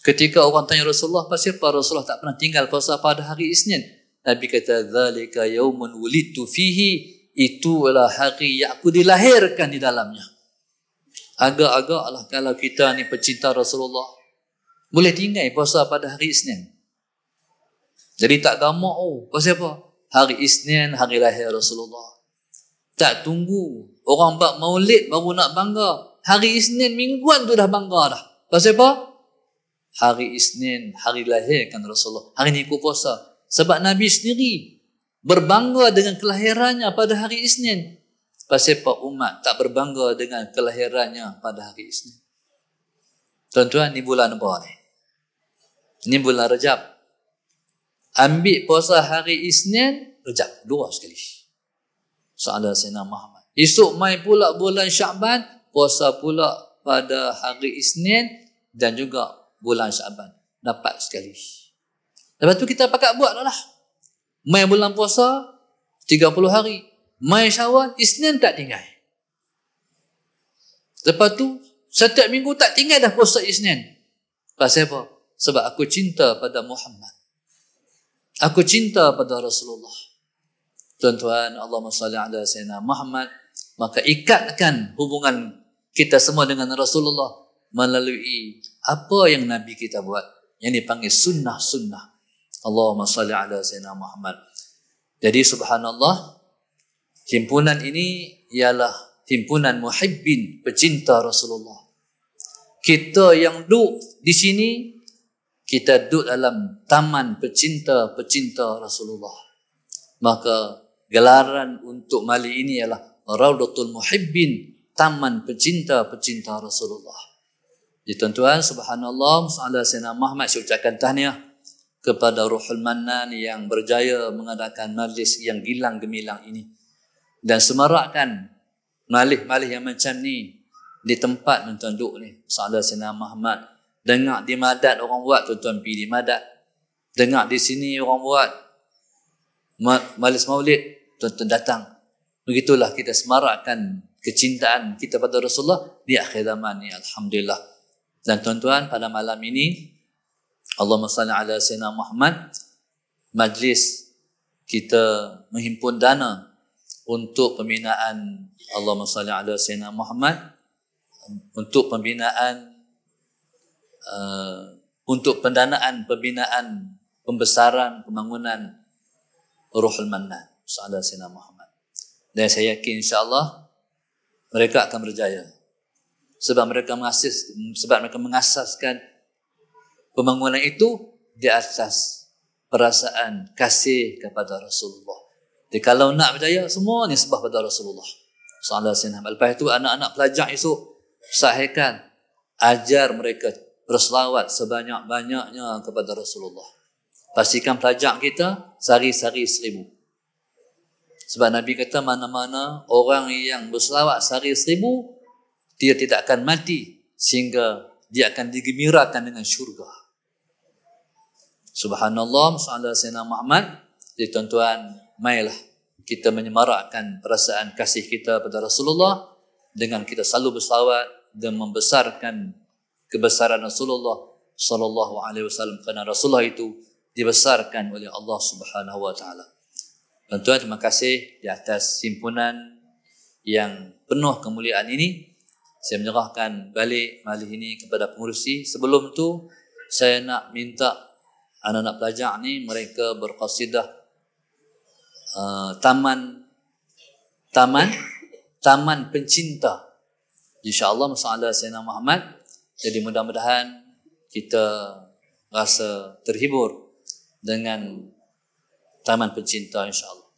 Ketika orang tanya Rasulullah, pasal apa Rasulullah tak pernah tinggal puasa pada hari Isnin? Nabi kata, "Dzalika yaumun wulidtu fihi." Itulah hari yang aku dilahirkan di dalamnya. Agak-agaklah kalau kita ni pecinta Rasulullah, boleh tinggal puasa pada hari Isnin. Jadi tak gamak, pasal apa? Hari Isnin, hari lahir Rasulullah. Tak tunggu orang buat maulid baru nak bangga. Hari Isnin mingguan tu dah bangga dah. Pasal apa? hari Isnin, hari lahirkan Rasulullah. Hari ini aku puasa. Sebab Nabi sendiri berbangga dengan kelahirannya pada hari Isnin. Pasal apa umat tak berbangga dengan kelahirannya pada hari Isnin? Tuan-tuan, ni bulan apa ni? Ni bulan Rajab. Ambil puasa hari Isnin, Rajab. 2 sekali. Sahadat Sayyidina Muhammad. Esok mai pula bulan Syaban, puasa pula pada hari Isnin dan juga bulan Syaban. Dapat sekali. Lepas tu kita pakat buat lah. Mai bulan puasa 30 hari. Mai Syawal, Isnin tak tinggal. Lepas tu setiap minggu tak tinggal dah puasa Isnin. Pasal apa? Sebab aku cinta pada Muhammad. Aku cinta pada Rasulullah. Tuan-tuan, Allahumma salli ala Sayyidina Muhammad. Maka ikatkan hubungan kita semua dengan Rasulullah melalui apa yang Nabi kita buat. Yang dipanggil sunnah-sunnah. Allahumma salli ala Sayyidina Muhammad. Jadi subhanallah, himpunan ini ialah himpunan muhibbin, pecinta Rasulullah. Kita yang duduk di sini, kita duduk dalam taman pecinta-pecinta Rasulullah. Maka gelaran untuk mali ini ialah Raudatul Muhibbin, taman pecinta-pecinta Rasulullah. Jadi tuan-tuan, subhanallah, sallallahu Sayyidina Muhammad, saya ucapkan tahniah kepada Ruhul Mannan yang berjaya mengadakan majlis yang gilang gemilang ini. Dan semarakkan malih-malih yang macam ni di tempat tuan-tuan duduk ni. Sallallahu Sayyidina Muhammad. Dengar di Madat orang buat, tuan-tuan pergi di Madat. Dengar di sini orang buat majlis maulid, tuan-tuan datang. Begitulah kita semarakkan kecintaan kita pada Rasulullah di akhir zaman ni, alhamdulillah. Dan tuan-tuan, pada malam ini Allahumma salli ala Sayyidina Muhammad, majlis kita menghimpun dana untuk pembinaan Allahumma salli ala Sayyidina Muhammad, untuk pembinaan untuk pendanaan pembinaan pembesaran pembangunan Ruhul Mannan sallallahu alaihi wasallam. Dan saya yakin insya-Allah mereka akan berjaya. Sebab mereka mengasaskan pembangunan itu di atas perasaan kasih kepada Rasulullah. Jadi kalau nak berjaya, semua nisbah pada Rasulullah sallallahu alaihi wasallam. Lepas itu anak-anak pelajar esok, Ustaz Haikal, ajar mereka berselawat sebanyak-banyaknya kepada Rasulullah. Pastikan pelajar kita sehari-hari 1000. Sebab Nabi kata mana-mana orang yang berselawat sehari 1000, dia tidak akan mati sehingga dia akan digembirakan dengan syurga. Subhanallah, sallallahu Sayyidina Muhammad. Jadi tuan-tuan, mailah kita menyemarakkan perasaan kasih kita pada Rasulullah dengan kita selalu berselawat dan membesarkan kebesaran Rasulullah sallallahu alaihi wasallam, kerana Rasulullah itu dibesarkan oleh Allah Subhanahu wa taala. Tuan-tuan, terima kasih di atas himpunan yang penuh kemuliaan ini. Saya menyerahkan balik malih ini kepada pengurusi. Sebelum tu saya nak minta anak-anak pelajar ni mereka berqasidah taman pencinta. Insya-Allah masalah Sayyidina Muhammad. Jadi mudah-mudahan kita rasa terhibur dengan taman pencinta insya-Allah.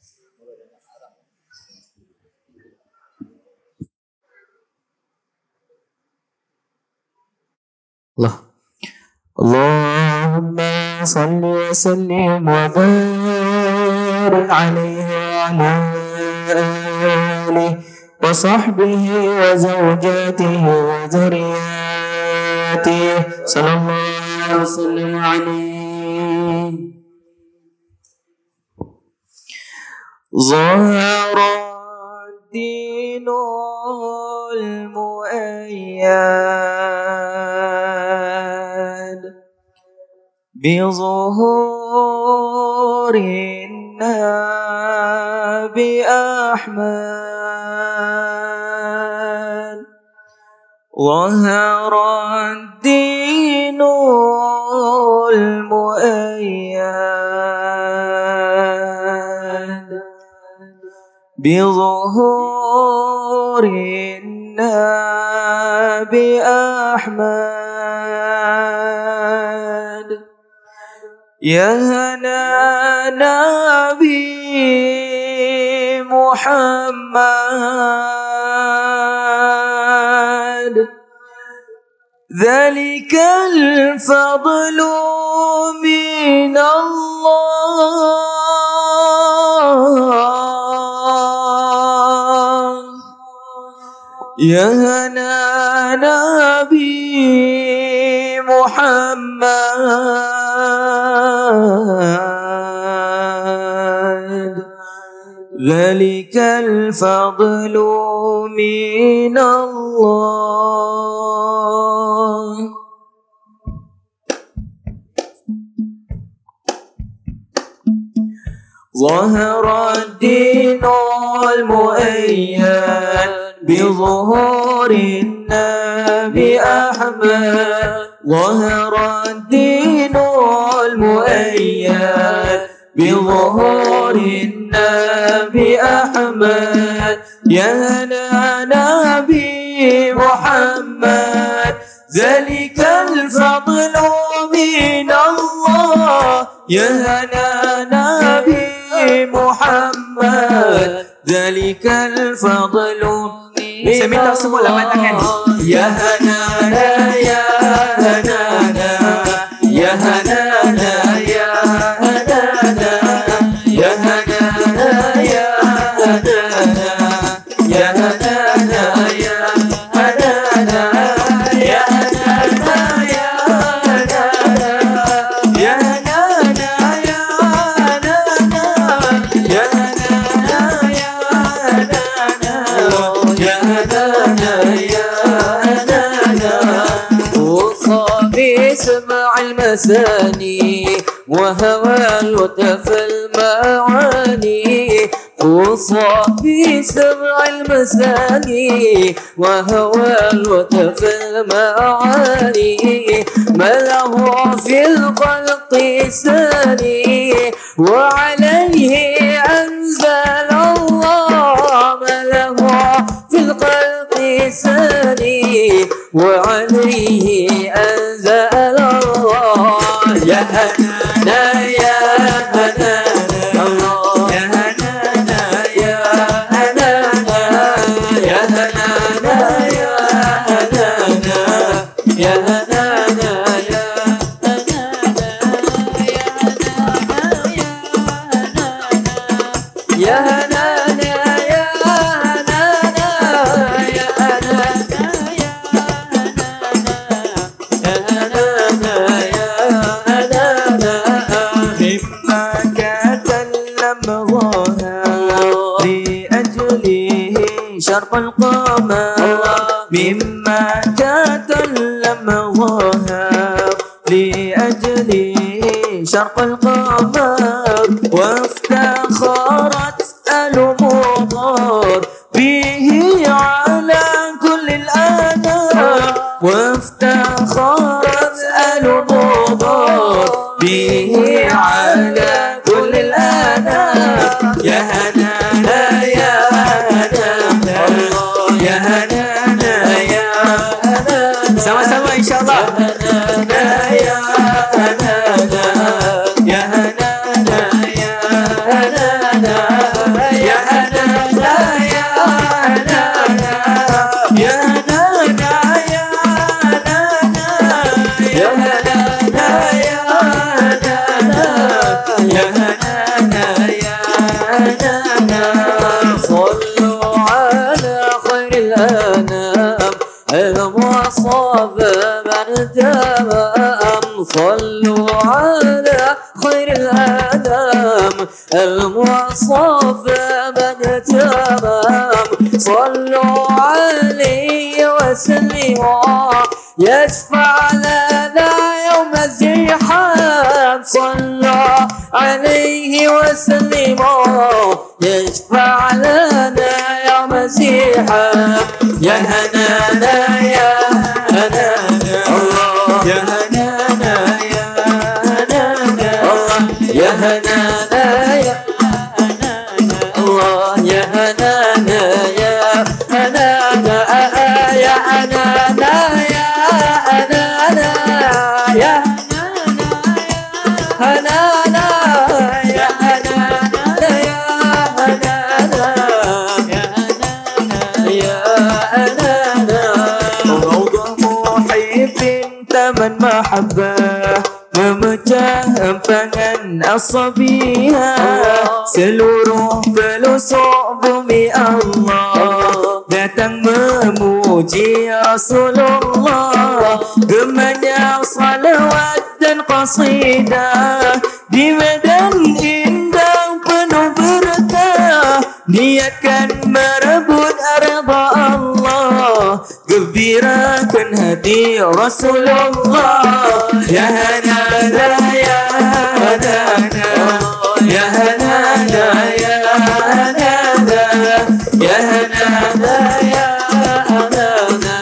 Allahumma salli wa sallim wa barik alaihi wa ala alihi wa sahbihi wa zawjatihi wa dhurriyyatihi sallallahu alaihi wa sallam alaihi. ظهر الدين المؤيد بظهور النبي أحمد. ظهر الدين المؤيد بظهور النبي أحمد. يا هنا نبي محمد ذلك الفضل من الله يا هنا نبي محمد ذلك الفضل من الله ظهر الدين المؤيد بظهور النبي أحمد ظهر الدين المؤيد بظهور النبي أحمد يا نبي محمد ذلك الفضل من الله يا نبي محمد ذلك الفضل Saya minta semua lambaikan tangan. Ya hanana ya hanana ya hanana ya hanana ya hanana ya hanana ya hanana ya hanana ya hanana ya hanana ya hanana ya hanana ya سمع المساني وهوى اللطف المعاني أوصى بسمع المساني وهوى اللطف المعاني ما له في الخلق ثاني وعليه أنزل الله ما له في الخلق ثاني وعليه أنزل الله يا هنانا يا هنانا الله يا هنانا يا هنانا يا هنانا يا هنانا يا هنانا يا هنانا يا هنانا شرق القمر مما تكلم ظهر لأجله شرق القمر وافتخرت المضار به على كل الأنام وافتخرت المضار به على كل الأنام يا هنانا يا يا هنانا يا هنانا sama-sama insyaallah ya hanaana ya hanaana ya hanaana ya hanaana ya hanaana ya hanaana ya hanaana ya hanaana ya hanaana ya hanaana ya hanaana صلوا على خير الأنام المصطفى من تمام صلوا على خير الأنام المصطفى من تمام صلوا عليه وسلموا يشفع لنا يوم الزحام صلوا عليه وسلموا يشفع لنا يوم الزحام يا هنانا يا هنانا الله يا هنانا يا هنانا الله يا هنانا يا الله يا هنانا يا هنانا يا هنانا يا هنانا يا هنانا taman mahabbah, memecah empangan asabiyah. Seluruh pelosok bumi Allah datang memuji Rasulullah. Gemanya salawat dan qasidah di medan indah penuh berkah. Niatkan merebut redha Allah, gembirakan hati Rasulullah. Ya hanana ya hanana, ya hanana ya hanana, ya hanana ya hanana,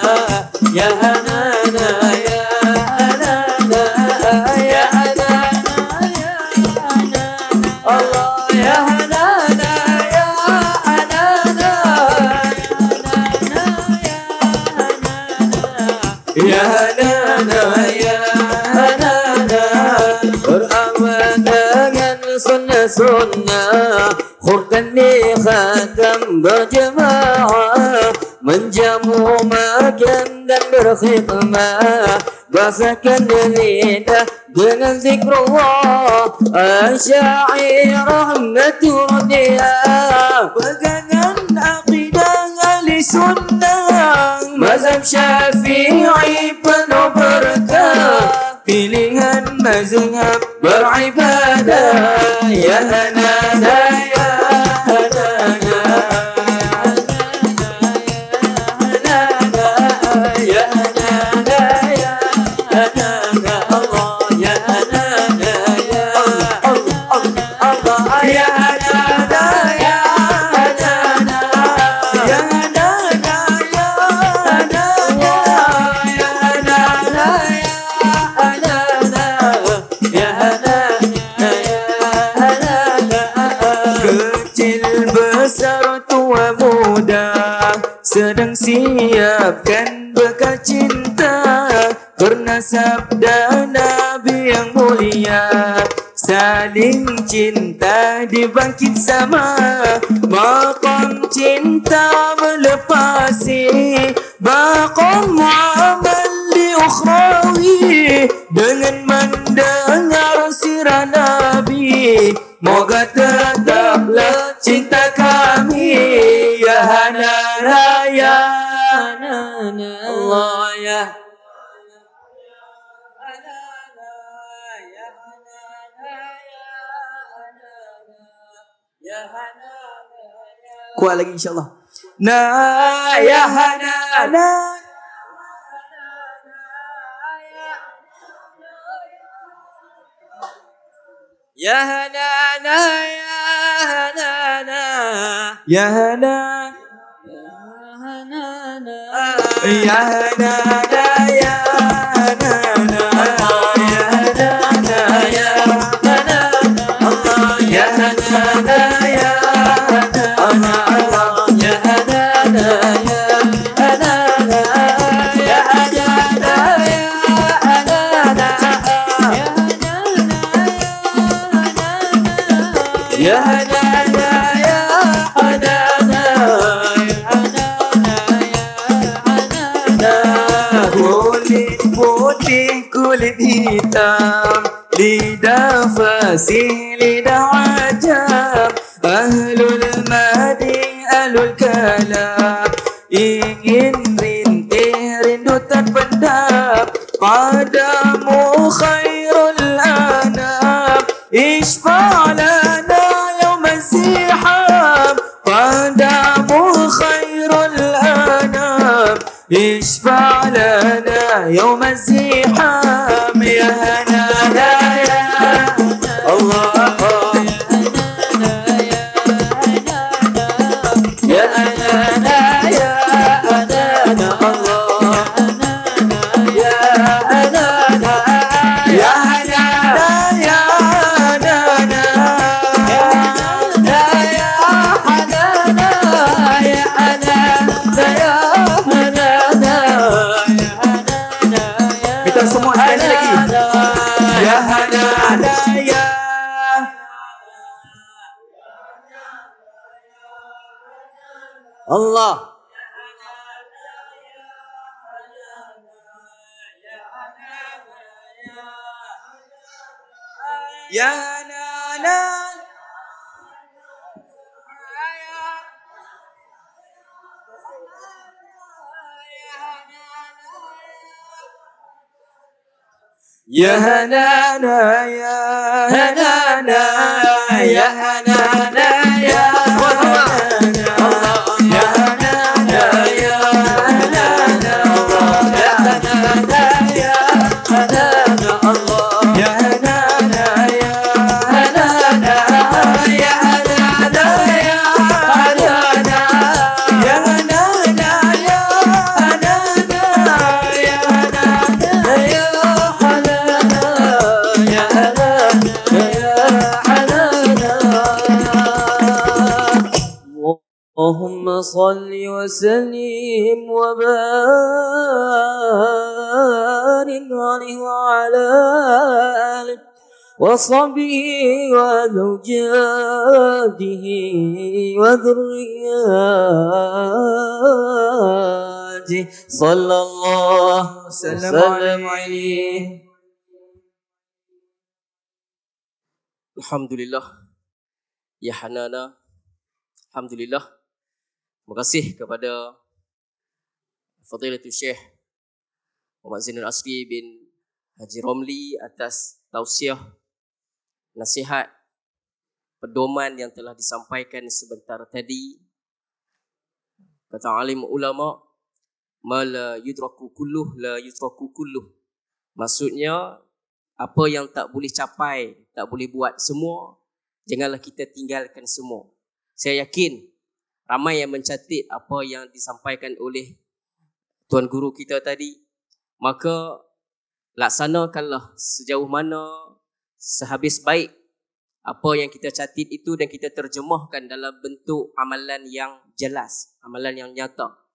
ya hanana ya hanana, ya hanana ya hanana, Allah ya hanana ya hanana, ya hanana ya hanana. Beramal dengan sunnah-sunnah, khurkan ni khatam berjemaah, menjamu makan dan berkhidmah, basakan lidah dengan zikrullah. Asyair rahmatur dia, pegangan akidah ahli sunnah, mazhab syafi'i penuh berkah, pilihan mazhab beribadah. Ya hanana ya hanana, ya hanana ya hanana, Allah ya hanana ya Allah, ya hanana ya hanana, ya hanana ya hanana, ya hanana ya hanana, ya hanana. Kecil besar tua muda sedang siapkan bekal cinta, karena sabda Nabi yang mulia, saling cinta dibangkit sama. Maqam cinta melepasi maqam amal di ukhrawi, dengan mendengar sirah Nabi, moga tetaplah cinta kami. Ya hanana ya hanana, Allah ya kuat lagi insyaAllah. Nah ya hanana, ya hanana ya hanana, ya hanana ya hanana, ya hanana, ya hanana ya hanana, Allah ya hanana ya hanana, Allah ya hanana ya hanana, ya hanana ya hanana, ya hanana ya hanana, kulit putih kulit hitam, lidah fasih lidah ajab, ahlul madi ahlul kalam, ingin rintih rindu terpendam, padamu khairul anam, ishfa' lana yawm az-ziham, padamu khairul anam, ishfa' lana yawm az-ziham. Ya hanana ya Allah, ya hanana ya hanana, Allah ya hanana, ya hanana ya hanana, ya hanana ya hanana, ya hanana ya hanana, kita semua sekali lagi. Ya hanana ya Allah, Ya Nana. Ya Hanana, ya Hanana, ya Hanana, ya Hanana, ya Hanana, ya Hanana, ya Hanana, ya Hanana, Allah, ya Hanana, ya Hanana, ya Hanana, ya Hanana, ya Hanana, ya Hanana, ya Hanana, ya اللهم صل وسلم وبارك عليه وعلى آله وصحبه وزوجاته وذرياته صلى الله وسلم عليه. Alhamdulillah. Ya Hanana. Alhamdulillah. Terima kasih kepada Fadilatul Syekh Muhammad Zainal Asri bin Haji Romli atas tausiah, nasihat, pedoman yang telah disampaikan sebentar tadi. Kata alim ulama, ma la yudraku kulluh la yudraku kulluh. Maksudnya, apa yang tak boleh capai, tak boleh buat semua, janganlah kita tinggalkan semua. Saya yakin ramai yang mencatat apa yang disampaikan oleh Tuan Guru kita tadi. Maka laksanakanlah sejauh mana, sehabis baik apa yang kita catat itu dan kita terjemahkan dalam bentuk amalan yang jelas, amalan yang nyata.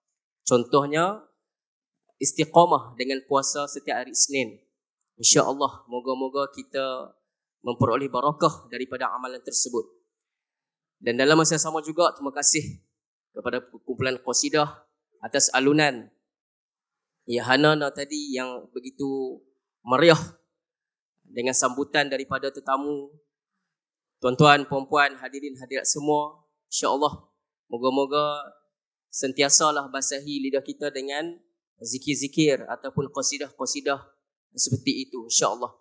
Contohnya, istiqamah dengan puasa setiap hari Isnin. InsyaAllah, moga-moga kita memperoleh barakah daripada amalan tersebut. Dan dalam masa sama juga, terima kasih kepada kumpulan qasidah atas alunan Ya Hanana tadi yang begitu meriah dengan sambutan daripada tetamu, tuan-tuan, puan-puan, hadirin hadirat semua. InsyaAllah, moga-moga sentiasalah basahi lidah kita dengan zikir-zikir ataupun qasidah-qasidah seperti itu, insyaAllah.